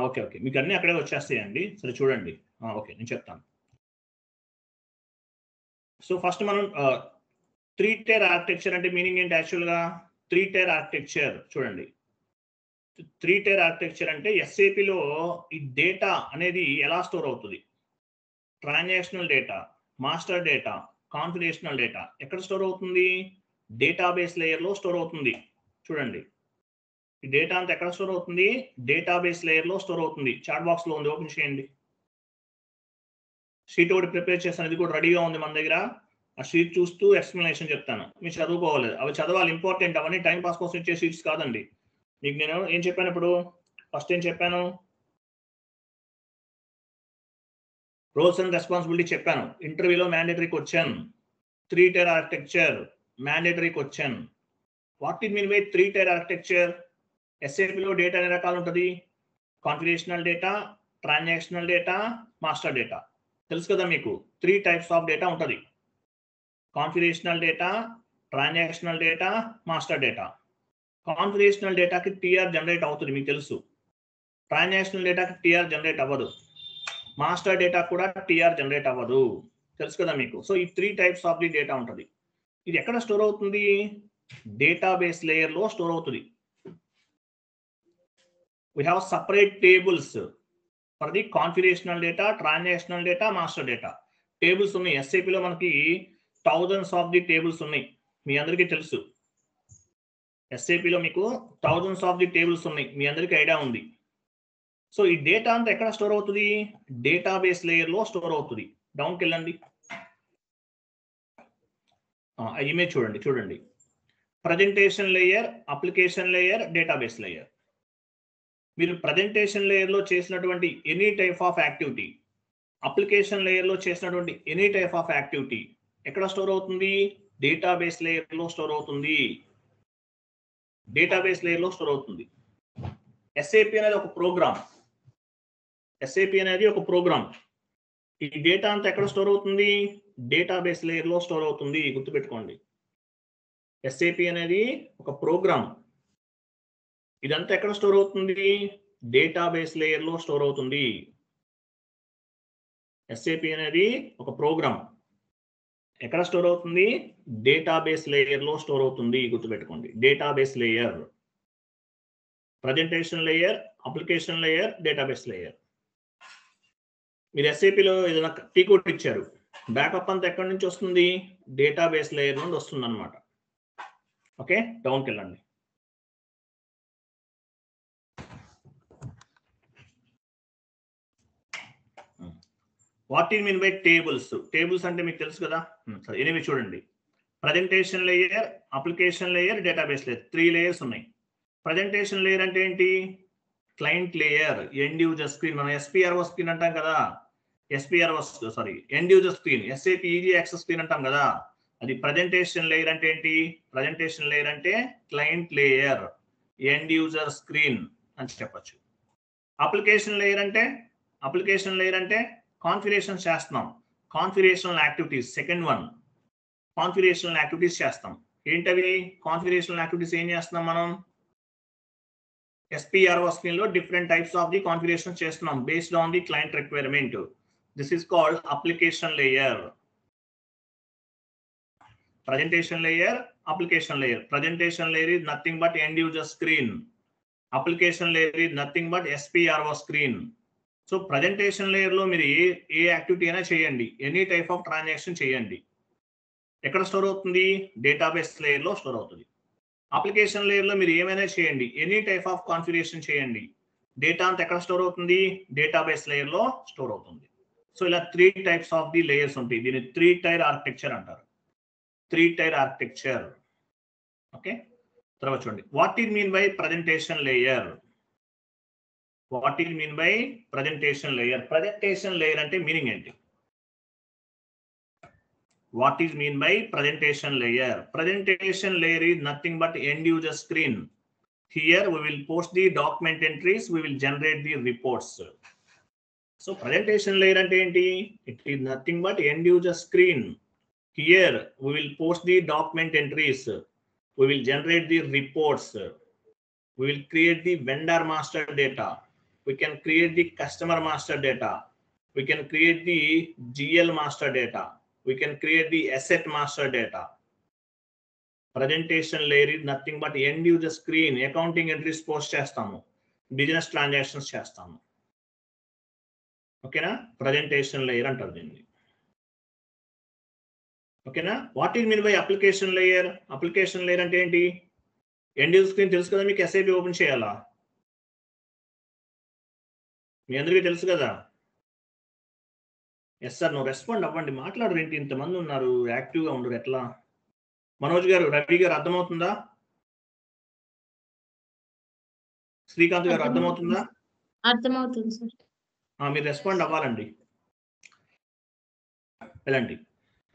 ఓకే ఓకే, మీకు అన్ని అక్కడే వచ్చేస్తాయండి. సరే చూడండి. ఓకే, నేను చెప్తాను. సో ఫస్ట్ మనం 3 టైర్ ఆర్కిటెక్చర్ అంటే మీనింగ్ ఏంటి? యాక్చువల్గా 3 టైర్ ఆర్కిటెక్చర్ చూడండి. 3 టైర్ ఆర్కిటెక్చర్ అంటే ఎస్ఏపిలో ఈ డేటా అనేది ఎలా స్టోర్ అవుతుంది? Transactional data, master data, configurational data ఎక్కడ స్టోర్ అవుతుంది? డేటాబేస్ లేయర్లో స్టోర్ అవుతుంది. చూడండి, ఈ డేటా అంతా ఎక్కడ స్టోర్ అవుతుంది? డేటాబేస్ లేయర్లో స్టోర్ అవుతుంది. చాట్ బాక్స్లో ఉంది, ఓపెన్ చేయండి. షీట్ ఒకటి ప్రిపేర్ చేస్తాను, ఇది కూడా రెడీగా ఉంది మన దగ్గర. ఆ షీట్ చూస్తూ ఎక్స్ప్లెనేషన్ చెప్తాను, మీరు చదువుకోవాలి. అవి చదవాలి, ఇంపార్టెంట్. అవన్నీ టైం పాస్ కోసం ఇచ్చే షీట్స్ కాదండి. మీకు నేను ఏం చెప్పాను ఇప్పుడు? ఫస్ట్ ఏం చెప్పాను? రోల్స్ అండ్ రెస్పాన్సిబిలిటీ చెప్పాను. ఇంటర్వ్యూలో mandatory question. 3 tier architecture mandatory question. What it mean by 3 tier architecture? ఎస్ఏపిలో డేటా ఎన్ని రకాలు ఉంటుంది? Configurational data, transactional data, master data. తెలుసు కదా మీకు? 3 టైప్స్ ఆఫ్ డేటా ఉంటుంది. Configurational data, transactional data, master data. కాన్ఫిగరేషనల్ డేటాకి టీఆర్ జనరేట్ అవుతుంది, మీకు తెలుసు. ట్రాన్సాక్షనల్ డేటాకి టీఆర్ జనరేట్ అవ్వదు. మాస్టర్ డేటా కూడా టీఆర్ జనరేట్ అవ్వదు, తెలుసు కదా మీకు. సో ఈ 3 టైప్స్ ఆఫ్ ది డేటా ఉంటుంది. ఇది ఎక్కడ స్టోర్ అవుతుంది? డేటాబేస్ లేయర్లో స్టోర్ అవుతుంది. We have separate tables for the configurational data, transactional data, master data. Tables ఉన్నాయి. ఎస్ఏపిలో మనకి thousands of the tables ఉన్నాయి, మీ అందరికీ తెలుసు. ఎస్ఏపిలో మీకు thousands of the tables ఉన్నాయి, మీ అందరికీ ఐడియా ఉంది. సో ఈ డేటా అంతా ఎక్కడ స్టోర్ అవుతుంది? డేటాబేస్ లేయర్లో స్టోర్ అవుతుంది. డౌన్కి వెళ్ళండి, ఇమేజ్ చూడండి. Presentation layer, application layer, database layer. మీరు ప్రజెంటేషన్ లేయర్లో చేసినటువంటి any type of activity, application లేయర్లో చేసినటువంటి ఎనీ టైప్ ఆఫ్ యాక్టివిటీ ఎక్కడ స్టోర్ అవుతుంది? డేటాబేస్ లేయర్లో స్టోర్ అవుతుంది. డేటాబేస్ లేయర్లో స్టోర్ అవుతుంది. ఎస్ఏపి అనేది ఒక ప్రోగ్రామ్. ఈ డేటా అంతా ఎక్కడ స్టోర్ అవుతుంది? డేటాబేస్ లేయర్లో స్టోర్ అవుతుంది, గుర్తుపెట్టుకోండి. ఎస్ఏపి అనేది ఒక ప్రోగ్రామ్. ఇదంతా ఎక్కడ స్టోర్ అవుతుంది? డేటాబేస్ లేయర్లో స్టోర్ అవుతుంది. ఎస్ఏపి అనేది ఒక ప్రోగ్రామ్. ఎక్కడ స్టోర్ అవుతుంది? డేటాబేస్ లేయర్లో స్టోర్ అవుతుంది, గుర్తుపెట్టుకోండి. Database layer, presentation layer, application layer, database layer. మీరు ఎస్ఏపిలో ఏదైనా టీ కోడ్ ఇచ్చారు, బ్యాకప్ అంతా ఎక్కడి నుంచి వస్తుంది? డేటాబేస్ లేయర్ నుండి వస్తుంది అనమాట. ఓకే, డౌన్కి వెళ్ళండి. What it mean by tables? Tables అంటే మీకు తెలుసు కదా. సరే, ఎనివే చూడండి. Presentation layer, application layer, database layer, 3 layers ఉన్నాయి. ప్రజెంటేషన్ లేయర్ అంటే ఏంటి? Client layer, end user screen. మనం ఎస్పీఆర్ఓ స్క్రీన్ అంటాం కదా. End user screen, SAP easy access screen అంటాం కదా. అది ప్రజెంటేషన్ లేయర్ అంటే ఏంటి? ప్రజెంటేషన్ లేయర్ అంటే client layer, end user screen అని చెప్పచ్చు. అప్లికేషన్ లేయర్ అంటే కాన్ఫిగరేషన్ చేస్తున్నాం. Configurational activities, second one. Configurational activities చేస్తాం. ఏంటవి కాన్ఫిగరేషనల్ యాక్టివిటీస్? ఏం చేస్తున్నాం మనం? SPRO స్క్రీన్ లో different types of the configuration చేస్తున్నాం based on the client requirement. This is called application layer. Presentation layer, application layer. Presentation layer is nothing but end user screen. Application layer is nothing but SPRO screen. So presentation layer లో మీరు ఏ activity అయినా చేయండి, any type of transaction చేయండి. ఎక్కడ store అవుతుంది? Database layer లో store అవుతుంది. Application layer లో మీరు ఏమైనా చేయండి, ఎనీ టైప్ ఆఫ్ కాన్ఫిగరేషన్ చేయండి. డేటా అంతా ఎక్కడ స్టోర్ అవుతుంది? డేటాబేస్ లేయర్ లో స్టోర్ అవుతుంది. సో ఇలా 3 టైప్స్ ఆఫ్ ది లేయర్స్ ఉంటాయి. దీన్ని 3 టైర్ ఆర్కిటెక్చర్ అంటారు. 3 టైర్ ఆర్కిటెక్చర్. ఓకే, తర్వాత చూడండి, what is mean by presentation layer. What is mean by presentation layer. Presentation layer అంటే మీనింగ్ ఏంటి? What is mean by presentation layer? Presentation layer is nothing but end user screen. Here we will post the document entries, we will generate the reports. So presentation layer ante enti? It is nothing but end user screen. Here we will post the document entries, we will generate the reports, we will create the vendor master data, we can create the customer master data, we can create the GL master data, we can create the asset master data. Presentation layer is nothing but end user screen. Accounting entries post chestamu, business transactions chestamu. Okay na? Presentation layer antaru dinni. Okay na? What is mean by application layer? Application layer ante enti? End user screen telusu kada meeku SAP open cheyala. మీ అందరికీ తెలుసు కదా. Yes sir, నువ్వు respond అవ్వండి, మాట్లాడరు ఏంటి, ఇంతమంది ఉన్నారు, యాక్టివ్గా ఉండరు ఎట్లా? మనోజ్ గారు, రవి గారు అర్థమవుతుందా? శ్రీకాంత్ గారు అర్థమవుతుందా? అర్థమవుతుంది సార్. మీరు రెస్పాండ్ అవ్వాలండి. వెళ్ళండి.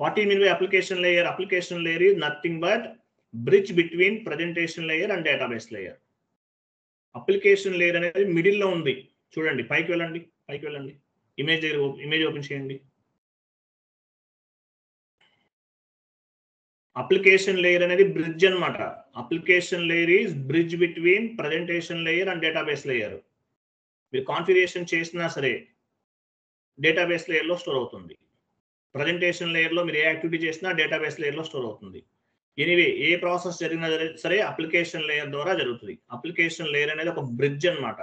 వాట్ ఈ mean by application layer? Application layer is nothing but bridge between presentation layer and database layer. Application layer అనేది మిడిల్ లో ఉంది. చూడండి, పైకి వెళ్ళండి, పైకి వెళ్ళండి, ఇమేజ్ ఓపెన్ చేయండి. అప్లికేషన్ లేయర్ అనేది బ్రిడ్జ్ అన్నమాట. Application layer is bridge between presentation layer and database layer. మీరు కాన్ఫిగరేషన్ చేసినా సరే డేటాబేస్ లేయర్లో స్టోర్ అవుతుంది. ప్రజెంటేషన్ లేయర్లో మీరు ఏ యాక్టివిటీ చేసినా డేటాబేస్ లేయర్లో స్టోర్ అవుతుంది. ఎనీవే, ఏ ప్రాసెస్ జరిగినా సరే అప్లికేషన్ లేయర్ ద్వారా జరుగుతుంది. అప్లికేషన్ లేయర్ అనేది ఒక బ్రిడ్జ్ అన్నమాట.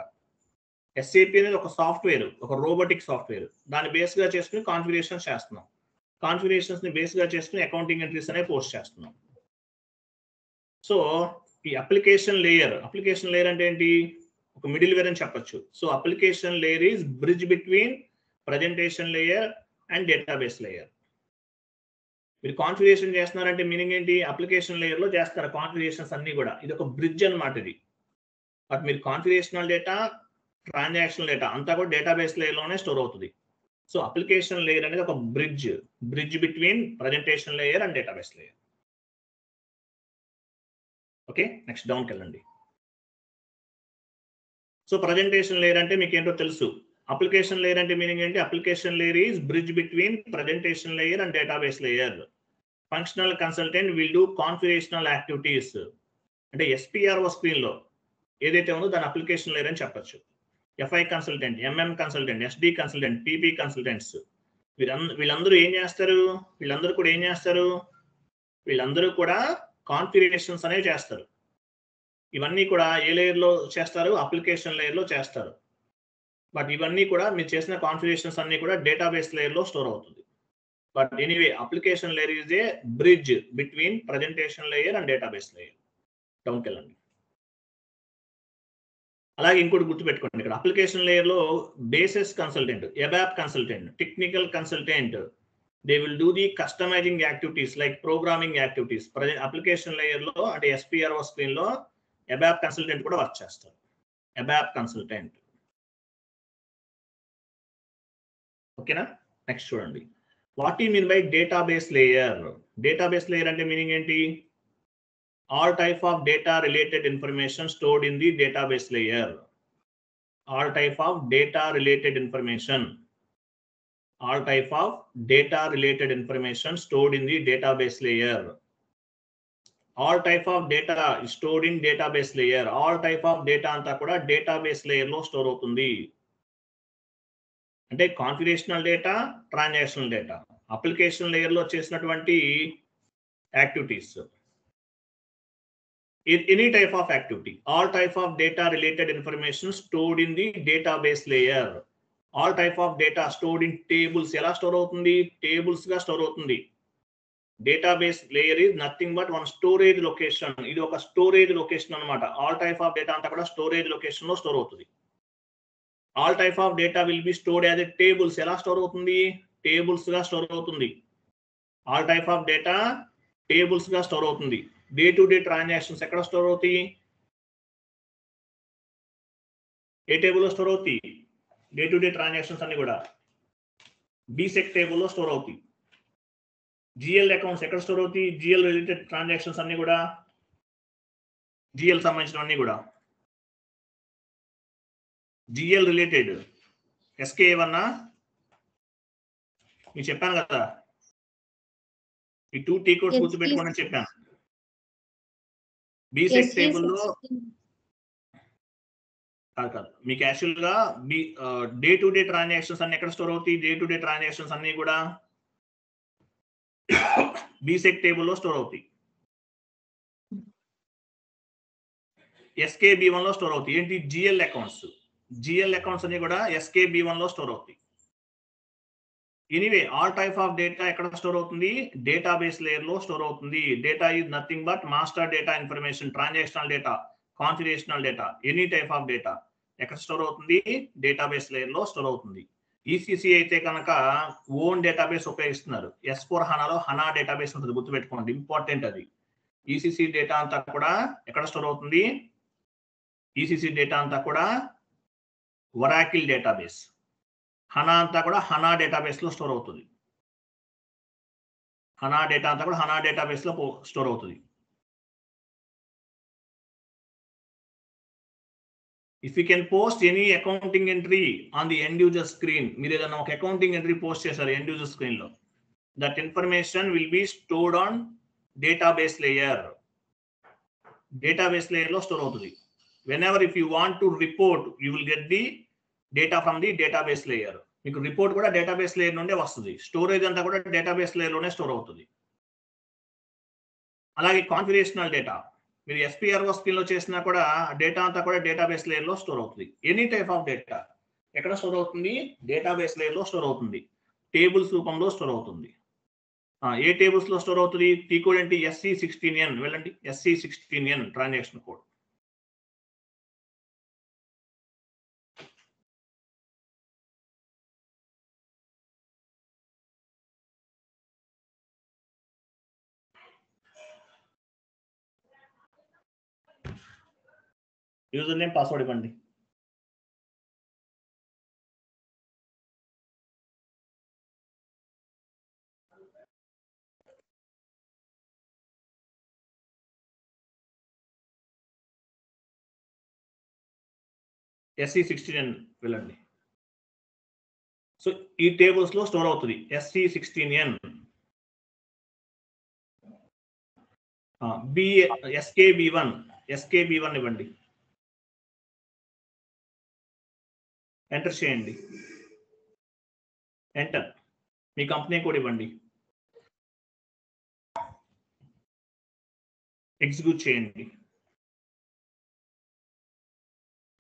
SAP అనేది ఒక సాఫ్ట్వేర్, ఒక రోబోటిక్ సాఫ్ట్వేర్. దాన్ని బేస్గా చేసుకుని కాన్ఫిగరేషన్ చేస్తున్నాం. కాన్ఫిగరేషన్స్ ని బేస్గా చేసుకుని అకౌంటింగ్ ఎంట్రీస్ అనేవి పోస్ట్ చేస్తున్నాం. సో ఈ అప్లికేషన్ లేయర్ అంటే ఏంటి? ఒక మిడిల్ వేర్ అని చెప్పొచ్చు. So application layer is bridge between presentation layer and database layer. మీరు కాన్ఫిగరేషన్ చేస్తున్నారంటే మీనింగ్ ఏంటి? అప్లికేషన్ లేయర్ లో చేస్తారు కాన్ఫిగరేషన్స్ అన్ని కూడా. ఇది ఒక బ్రిడ్జ్ అన్నమాట ఇది. బట్ మీరు కాన్ఫిగరేషనల్ డేటా, ట్రాన్సాక్షనల్ డేటా అంతా కూడా డేటాబేస్ లేయర్ లోనే స్టోర్ అవుతుంది. సో అప్లికేషన్ లేయర్ అనేది ఒక bridge between presentation layer and database layer. Okay, next డౌన్కి వెళ్ళండి. సో ప్రజెంటేషన్ లేయర్ అంటే మీకు ఏంటో తెలుసు. అప్లికేషన్ లేయర్ అంటే మీనింగ్ ఏంటి? Application layer is bridge between presentation layer and database layer. Functional consultant will do configurational activities. అంటే SPRO screen లో ఏదైతే ఉందో దాని అప్లికేషన్ లేయర్ అని చెప్పొచ్చు. FI consultant, MM consultant, SD consultant, PP consultants వీళ్ళందరూ ఏం చేస్తారు? వీళ్ళందరూ కూడా కాన్ఫిగరేషన్స్ అనేవి చేస్తారు. ఇవన్నీ కూడా ఏ లేయర్ లో చేస్తారు? అప్లికేషన్ లేయర్ లో చేస్తారు. బట్ ఇవన్నీ కూడా మీరు చేసిన కాన్ఫిగరేషన్స్ అన్ని కూడా డేటాబేస్ లేయర్ లో స్టోర్ అవుతుంది. But anyway, application layer is a bridge between presentation layer and database layer. డౌన్కి వెళ్ళండి. అలాగే ఇంకోటి గుర్తుపెట్టుకోండి, ఇక్కడ అప్లికేషన్ లేయర్ లో basis consultant, ABAP consultant, technical consultant, they will do the customizing activities like programming activities. Application layer లో అంటే SPRO screen లో ABAP కన్సల్టెంట్ కూడా వర్క్ చేస్తారు. ABAP consultant. ఓకేనా? నెక్స్ట్ చూడండి, what you mean by database layer? Database layer అంటే meaning ఏంటి? All type of data related information stored in the database layer. All type of data related information. All type of data related information stored in the database layer. All type of data is stored in database layer. All type of data anta kuda database layer lo store avutundi. అంటే configurational data, transactional data, application layer లో చేసినటువంటి activities, any type of activity, all type of data related information stored in the database layer. All type of data stored in tables. ఎలా store అవుతుంది? Tables గా store అవుతుంది. Database layer is nothing but one storage location. ఇది ఒక storage location అన్నమాట. All type of data అంతా కూడా storage location లో స్టోర్ అవుతుంది. All type of data will be stored as a tables. ఎలా స్టోర్ అవుతుంది? టేబుల్స్ గా స్టోర్ అవుతుంది. All type of data tables గా స్టోర్ అవుతుంది. డే టు డే ట్రాన్సాక్షన్స్ ఎక్కడ స్టోర్ అవుతాయి? ఏ టేబుల్లో స్టోర్ అవుతాయి? డే టు డే ట్రాన్సాక్షన్స్ అన్ని కూడా బీసెక్ టేబుల్లో స్టోర్ అవుతాయి. జిఎల్ అకౌంట్స్ ఎక్కడ స్టోర్ అవుతాయి? జిఎల్ రిలేటెడ్ ట్రాన్సాక్షన్స్ అన్ని కూడా జిఎల్ సంబంధించినవన్నీ కూడా జిఎల్ రిలేటెడ్ ఎస్కే ఏమన్నా మీకు చెప్పాను కదా, ఈ 2 టీ కోడ్స్ గుర్తుపెట్టుకోమని చెప్పాను. బీసెక్ టేబుల్లో కాదు మీకు యాక్చువల్గా డే టు డే ట్రాన్సాక్షన్స్ అన్ని ఎక్కడ స్టోర్ అవుతాయి? డే టు డే ట్రాన్సాక్షన్స్ అన్ని కూడా బీసెక్ టేబుల్లో స్టోర్ అవుతాయి. SKB1 లో స్టోర్ అవుతాయి. ఏంటి? GL accounts. జిఎల్ అకౌంట్స్ అన్ని కూడా SKB1 లో స్టోర్ అవుతాయి. Anyway all type of data ఎక్కడ స్టోర్ అవుతుంది? డేటాబేస్ లేయర్ లో స్టోర్ అవుతుంది. Data is nothing but master data information, transactional data, configurational data, any type of data ఎక్కడ స్టోర్ అవుతుంది? డేటాబేస్ లేయర్ లో స్టోర్ అవుతుంది. ECC అయితే కనుక ఓన్ డేటాబేస్ ఉపయోగిస్తున్నారు. S4 హనాలో హనా డేటాబేస్ ఉంటుంది, గుర్తుపెట్టుకోండి, ఇంపార్టెంట్ అది. ECC డేటా అంతా కూడా ఎక్కడ స్టోర్ అవుతుంది? ECC డేటా అంతా కూడా ఒరాకిల్ డేటాబేస్. హనా అంతా కూడా హనా డేటాబేస్ లో స్టోర్ అవుతుంది. హనా డేటా అంతా కూడా హనా డేటాబేస్ లో స్టోర్ అవుతుంది. If you can post any accounting entry on the end user screen, మీరు ఏదైనా ఒక అకౌంటింగ్ ఎంట్రీ పోస్ట్ చేశారు ఎండ్ యూజర్ స్క్రీన్ లో, that information will be stored on database layer. Database layer లో స్టోర్ అవుతుంది. Whenever if you want to report you will get the data from the database layer. మీకు report కూడా database layer నుండే వస్తుంది. Storage అంతా కూడా database layer లోనే స్టోర్ అవుతుంది. అలాగే కాన్ఫిగరేషనల్ డేటా మీరు SPRO స్క్రీన్ లో చేసినా కూడా డేటా అంతా కూడా డేటాబేస్ లేయర్ లో స్టోర్ అవుతుంది. ఎనీ టైప్ ఆఫ్ డేటా ఎక్కడ స్టోర్ అవుతుంది? డేటాబేస్ లేయర్ లో స్టోర్ అవుతుంది. టేబుల్స్ రూపంలో స్టోర్ అవుతుంది. ఏ టేబుల్స్ లో స్టోర్ అవుతుంది? టీ కోడ్ ఏంటి? SC16N. వెళ్ళండి, SC16N transaction code. User name password ఇవ్వండి. SC16N వెళ్ళండి. సో ఈ టేబుల్స్ లో స్టోర్ అవుతుంది SC16N. SKB1 ఇవ్వండి, ఎంటర్ చేయండి. ఎంటర్. మీ కంపెనీ కోడ్ ఇవ్వండి, ఎగ్జిక్యూట్ చేయండి.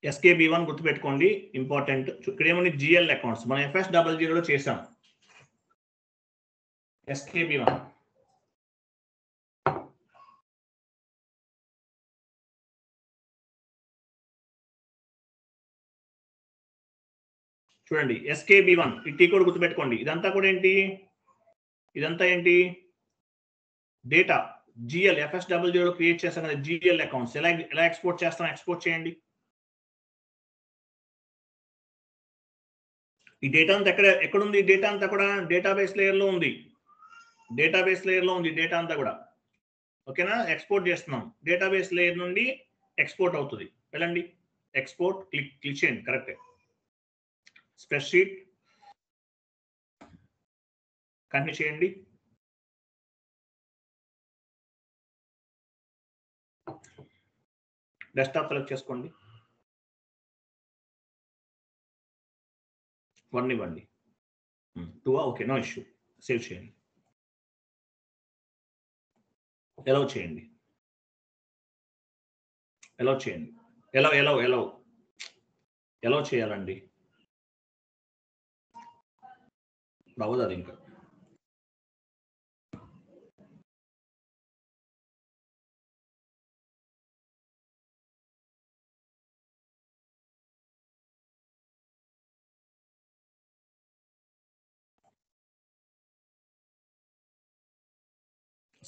SKB1 గుర్తుపెట్టుకోండి, ఇంపార్టెంట్. ఇక్కడ ఏమని? జిఎల్ అకౌంట్స్ మనం FS00లో చేసాం. SKB1 చూడండి. SKB1 ఈ టీ కోడ్ గుర్తుపెట్టుకోండి. ఇదంతా కూడా ఏంటి? ఇదంతా ఏంటి? డేటా. జిఎల్ FS00లో క్రియేట్ చేస్తాం కదా జిఎల్ అకౌంట్స్. ఎలా ఎక్స్పోర్ట్ చేస్తాం? ఎక్స్పోర్ట్ చేయండి. ఈ డేటా అంతా ఎక్కడుంది? డేటా అంతా కూడా డేటాబేస్ లేయర్ లో ఉంది. డేటాబేస్ లేయర్ లో ఉంది డేటా అంతా కూడా. ఓకేనా? ఎక్స్పోర్ట్ చేస్తున్నాం. డేటాబేస్ లేయర్ నుండి ఎక్స్పోర్ట్ అవుతుంది. వెళ్ళండి, ఎక్స్పోర్ట్ క్లిక్ చేయండి. కరెక్ట్. స్ప్రెడ్షీట్ కంటిన్యూ చేయండి. డెస్క్టాప్ సెలెక్ట్ చేసుకోండి. 1 ఇవ్వండి. 2 ఓకే, నో ఇష్యూ. సేవ్ చేయండి. ఎలవ్ చేయండి. ఎలవ్ చేయాలండి. అవ్వదు అది ఇంకా.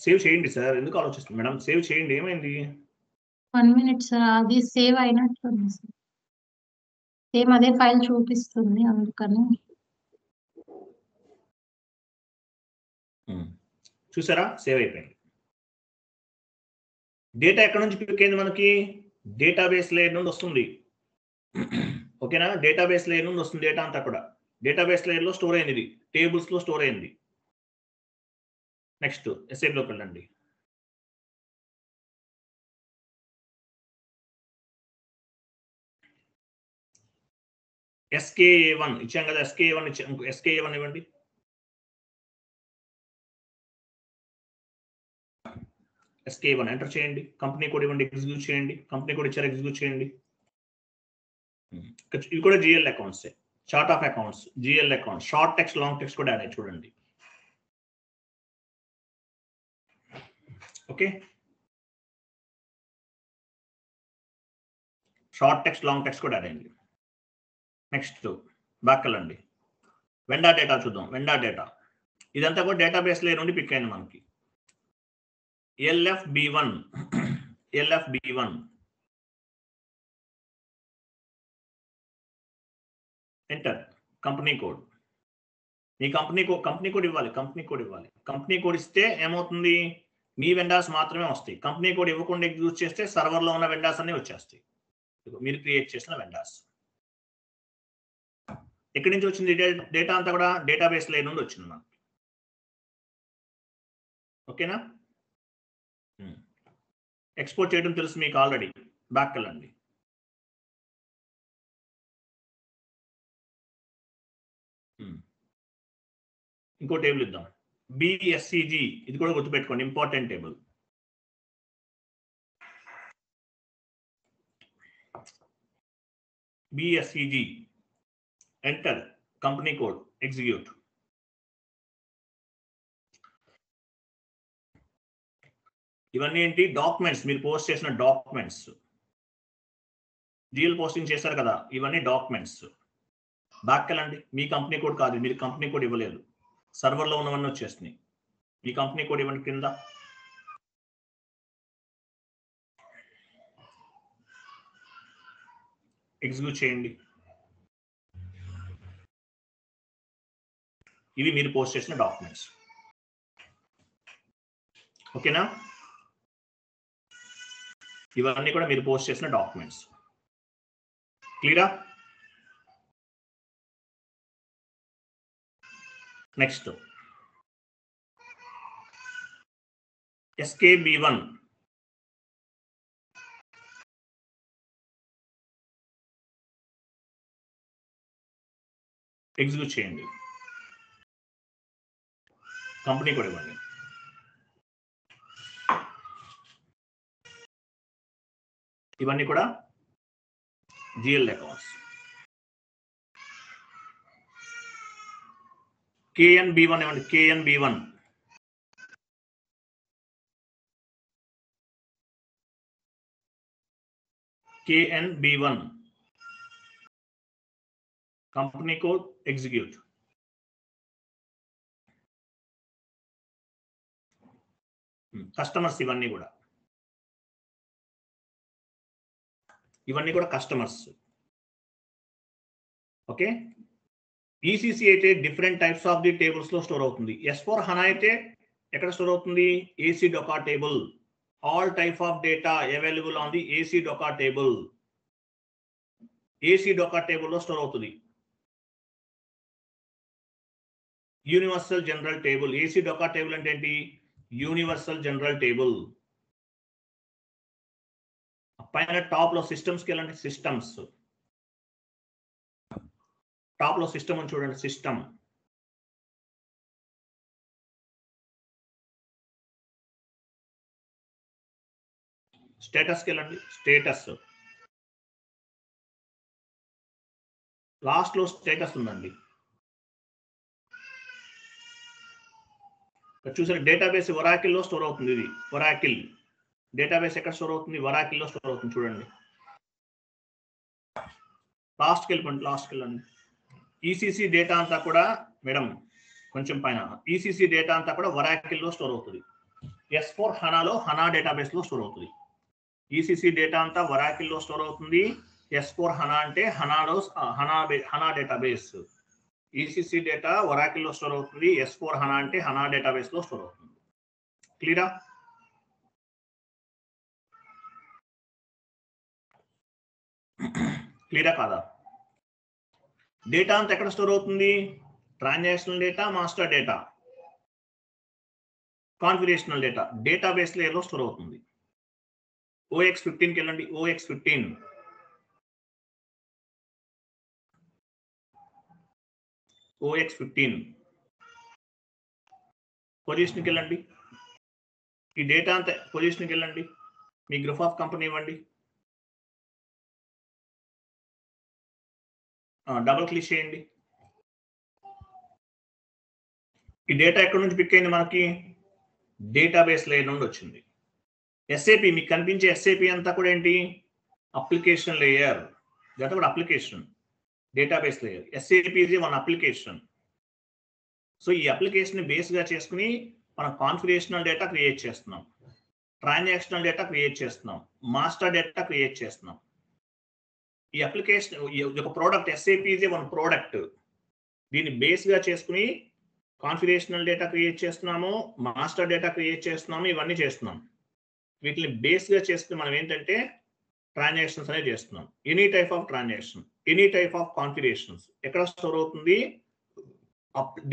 సేవ్ చేయండి సార్. ఎందుకు ఆలోచిస్తుంది మేడం? సేవ్ చేయండి. ఏమైంది? 1 మినిట్ సార్. అది సేవ్ అయినట్టుంది సార్. సేమ్ అదే ఫైల్ చూపిస్తుంది అందుకని. చూసారా? సేవ్ అయిపోయింది. డేటా ఎక్కడి నుంచి పిక్ అయింది మనకి? డేటాబేస్ లేయర్ నుండి వస్తుంది. ఓకేనా? డేటాబేస్ లేయర్ నుండి వస్తుంది డేటా అంతా కూడా. డేటాబేస్ లేయర్ లో స్టోర్ అయింది, టేబుల్స్ లో స్టోర్ అయింది. నెక్స్ట్ ఎస్ఏబ్ లోకి వెళ్ళండి. SKA1 ఇచ్చాం కదా, SKA1 ఇచ్చాం. SKA1 ఇవ్వండి. SKA1 ఎంటర్ చేయండి. కంపెనీ కోడ్ ఇవ్వండి, ఎగ్జిక్యూట్ చేయండి. కంపెనీ కోడ్ ఇచ్చారు, ఎగ్జిక్యూట్ చేయండి. ఇవి కూడా GL accounts, chart of accounts, GL account. Short text, long text కూడా యాడ్ అయ్యి చూడండి. Okay, short text, long text కూడా యాడ్ అయింది. నెక్స్ట్ బ్యాక్ వెళ్ళండి. వెండర్ డేటా చూద్దాం. వెండర్ డేటా ఇదంతా కూడా డేటాబేస్ లేయర్ నుండి పిక్ అయింది మనకి. LFB1 enter. కంపెనీ కోడ్, మీ కంపెనీ కోడ్ ఇవ్వాలి. కంపెనీ కోడ్ ఇస్తే ఏమవుతుంది? మీ వెండర్స్ మాత్రమే వస్తాయి. కంపెనీ కోడ్ ఇవ్వకుండా ఎగ్జిక్యూట్ చేస్తే సర్వర్లో ఉన్న వెండర్స్ అన్ని వచ్చేస్తాయి. మీరు క్రియేట్ చేసిన వెండర్స్. ఎక్కడి నుంచి వచ్చింది డేటా అంతా కూడా? డేటాబేస్ లేయర్ నుండి వచ్చింది మనకి. ఓకేనా? ఎక్స్పోర్ట్ చేయడం తెలుసు మీకు ఆల్రెడీ. బ్యాక్ వెళ్ళండి. ఇంకో టేబుల్ ఇద్దాం, BSCG. ఇది కూడా గుర్తుపెట్టుకోండి, important table. BSCG enter. Company code, execute. ఇవన్నీ ఏంటి? డాక్యుమెంట్స్, మీరు పోస్ట్ చేసిన డాక్యుమెంట్స్. GL పోస్టింగ్ చేశారు కదా, ఇవన్నీ డాక్యుమెంట్స్. బ్యాక్ వెళ్ళండి. మీ కంపెనీ కోడ్ కాదు, మీరు కంపెనీ కోడ్ ఇవ్వలేదు. సర్వర్లో ఉన్నవన్నీ వచ్చేస్తున్నాయి. మీ కంపెనీ కోడ్ ఇవ్వండి కింద. ఎగ్జిక్యూట్ చేయండి. ఇవి మీరు పోస్ట్ చేసిన డాక్యుమెంట్స్. ఓకేనా? ఇవన్నీ కూడా మీరు పోస్ట్ చేసిన డాక్యుమెంట్స్. క్లియరా? నెక్స్ట్ SKB1 ఎగ్జిక్యూట్ చేయండి. కంపెనీ కూడా ఇవ్వండి. ఇవన్నీ కూడా GL అకౌంట్స్. KNB1 ఇవ్వండి. KNB1 company code, execute. Customers ఇవన్నీ కూడా కస్టమర్స్. ఓకే. ECC అయితే different types of the tables లో స్టోర్ అవుతుంది. S/4HANA అయితే ఎక్కడ స్టోర్ అవుతుంది? AC Docker table. All type of data available on the AC Docker table. AC Docker table లో store అవుతుంది. Universal general table. AC Docker table అంటే ఏంటి? Universal general table. పైన టాప్ లో సిస్టమ్స్కి వెళ్ళండి. సిస్టమ్స్ టాప్ లో సిస్టమ్ అని చూడండి. సిస్టమ్ స్టేటస్కి వెళ్ళండి. స్టేటస్ లాస్ట్ లో స్టేటస్ ఉందండి. చూసారు? డేటాబేస్ ఒరాకిల్ లో స్టోర్ అవుతుంది. ఇది ఒరాకిల్ డేటాబేస్ ఎక్కడ స్టోర్ అవుతుంది? ఒరాకిల్ లో స్టోర్ అవుతుంది. చూడండి, లాస్ట్కి వెళ్ళండి. ECC డేటా అంతా కూడా మేడం కొంచెం పైన ECC డేటా అంతా కూడా ఒరాకిల్ లో స్టోర్ అవుతుంది. S4 హనాలో హనా డేటాబేస్ లో స్టోర్ అవుతుంది. ఈసీసీ డేటా అంతా Oracle లో స్టోర్ అవుతుంది. S4 హనా అంటే హనా డేటాబేస్. ఈసీసీ డేటా Oracle లో స్టోర్ అవుతుంది. S4 హనా అంటే హనా డేటాబేస్ లో స్టోర్ అవుతుంది. క్లియరా? క్లియరా కాదా? డేటా అంతా ఎక్కడ స్టోర్ అవుతుంది? Transactional data, master data, configurational data database లేయర్లో స్టోర్ అవుతుంది. OX15కి వెళ్ళండి. OX15 పొజిషన్కి వెళ్ళండి. ఈ డేటా అంతా పొజిషన్కి వెళ్ళండి. మీ గ్రూప్ ఆఫ్ కంపెనీ ఇవ్వండి. డబుల్ క్లిక్ చేయండి. ఈ డేటా ఎక్కడి నుంచి పిక్ అయింది? మనకి డేటాబేస్ లేయర్ నుండి వచ్చింది. ఎస్ఏపి మీకు కనిపించే ఎస్ఏపి అంతా కూడా ఏంటి? Application layer. దట్ కూడా application database layer. SAP is one application. So ఈ అప్లికేషన్ బేస్ గా చేసుకుని మనం కాన్ఫిగరేషనల్ డేటా క్రియేట్ చేస్తున్నాం, ట్రాన్సాక్షనల్ డేటా క్రియేట్ చేస్తున్నాం, మాస్టర్ డేటా క్రియేట్ చేస్తున్నాం. ఈ అప్లికేషన్ ఒక product SAP is one product. దీన్ని బేస్ గా చేసుకుని కాన్ఫిగరేషనల్ డేటా క్రియేట్ చేస్తున్నాము, మాస్టర్ డేటా క్రియేట్ చేస్తున్నాము, ఇవన్నీ చేస్తున్నాం. వీటిని బేస్ గా చేసుకుని మనం ఏంటంటే ట్రాన్సాక్షన్స్ అనేది చేస్తున్నాం. Any type of transaction, any type of configurations ఎక్కడ స్టోర్ అవుతుంది?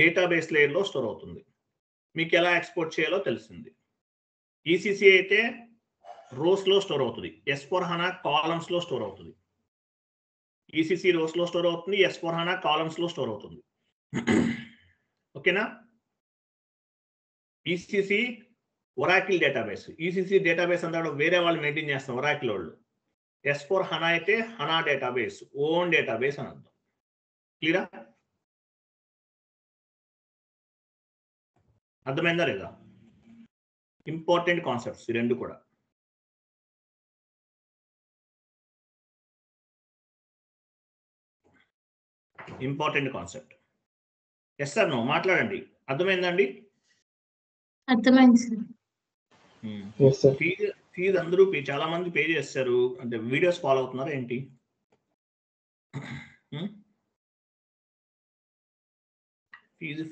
డేటాబేస్ లేయర్ లో స్టోర్ అవుతుంది. మీకు ఎలా ఎక్స్పోర్ట్ చేయాలో తెలిసింది. ఈసీసీ అయితే రోస్ లో స్టోర్ అవుతుంది. S4 హనా కాలమ్స్ లో స్టోర్ అవుతుంది. ఈసీసీ రోస్ లో స్టోర్ అవుతుంది. S4 హనా కాలమ్స్ లో స్టోర్ అవుతుంది. ఓకేనా? ECC Oracle database. ECC database అంతా కూడా వేరే వాళ్ళు మెయింటైన్ చేస్తాం, ఒరాకిల్ వాళ్ళు. S4 హనా అయితే హనా డేటాబేస్, ఓన్ డేటాబేస్ అని అర్థం. క్లియరా? అర్థమైందా లేదా? ఇంపార్టెంట్ కాన్సెప్ట్స్ ఈ రెండు కూడా. Important concept. Yes sir, no మాట్లాడండి. అర్థమైందండి? అర్థమైంది సార్. ఫీజు అందరూ చాలా మంది పే చేస్తారు. అంటే వీడియోస్ ఫాలో అవుతున్నారా ఏంటి?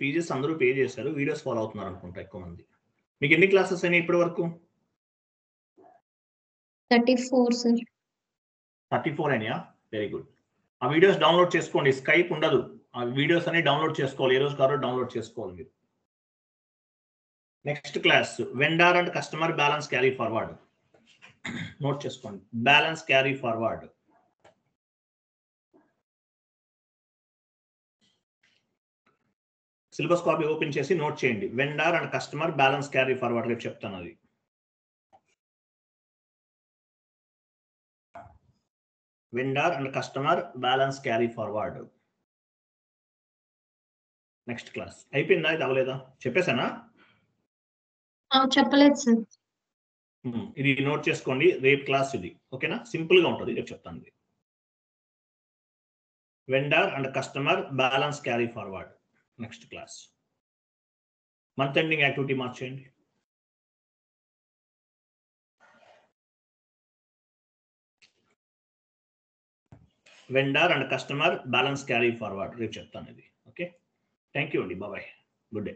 ఫీజెస్ అందరూ పే చేశారు, వీడియోస్ ఫాలో అవుతున్నారు అనుకుంటా ఎక్కువ మంది. మీకు ఎన్ని క్లాసెస్ అయినాయి ఇప్పటి వరకు? 34 సార్. 34 అయినాయా? Very good. ఆ వీడియోస్ డౌన్లోడ్ చేసుకోండి. స్కైప్ ఉండదు. ఆ వీడియోస్ అన్ని డౌన్లోడ్ చేసుకోవాలి. ఏ రోజు కారో డౌన్లోడ్ చేసుకోవాలి మీరు. Next class vendor and customer balance carry forward. Note చేసుకోండి. Balance carry forward. Syllabus copy open చేసి నోట్ చేయండి. Vendor and customer balance carry forward రేపు చెప్తాను అది. Vendor and customer balance carry forward. Next class అయిపోయిందా? ఇది అవ్వలేదా? చెప్పేసానా? చెప్పలేదు సార్. ఇది నోట్ చేసుకోండి. రేపు క్లాస్ ఇది. ఓకేనా? సింపుల్ గా ఉంటుంది. రేపు చెప్తాను. Vendor and customer balance carry forward. Next class. Month ending activity మార్చేయండి. Vendor and customer balance carry forward రేపు చెప్తాను ఇది. ఓకే, థ్యాంక్ యూ అండి. బాయ్. Good day.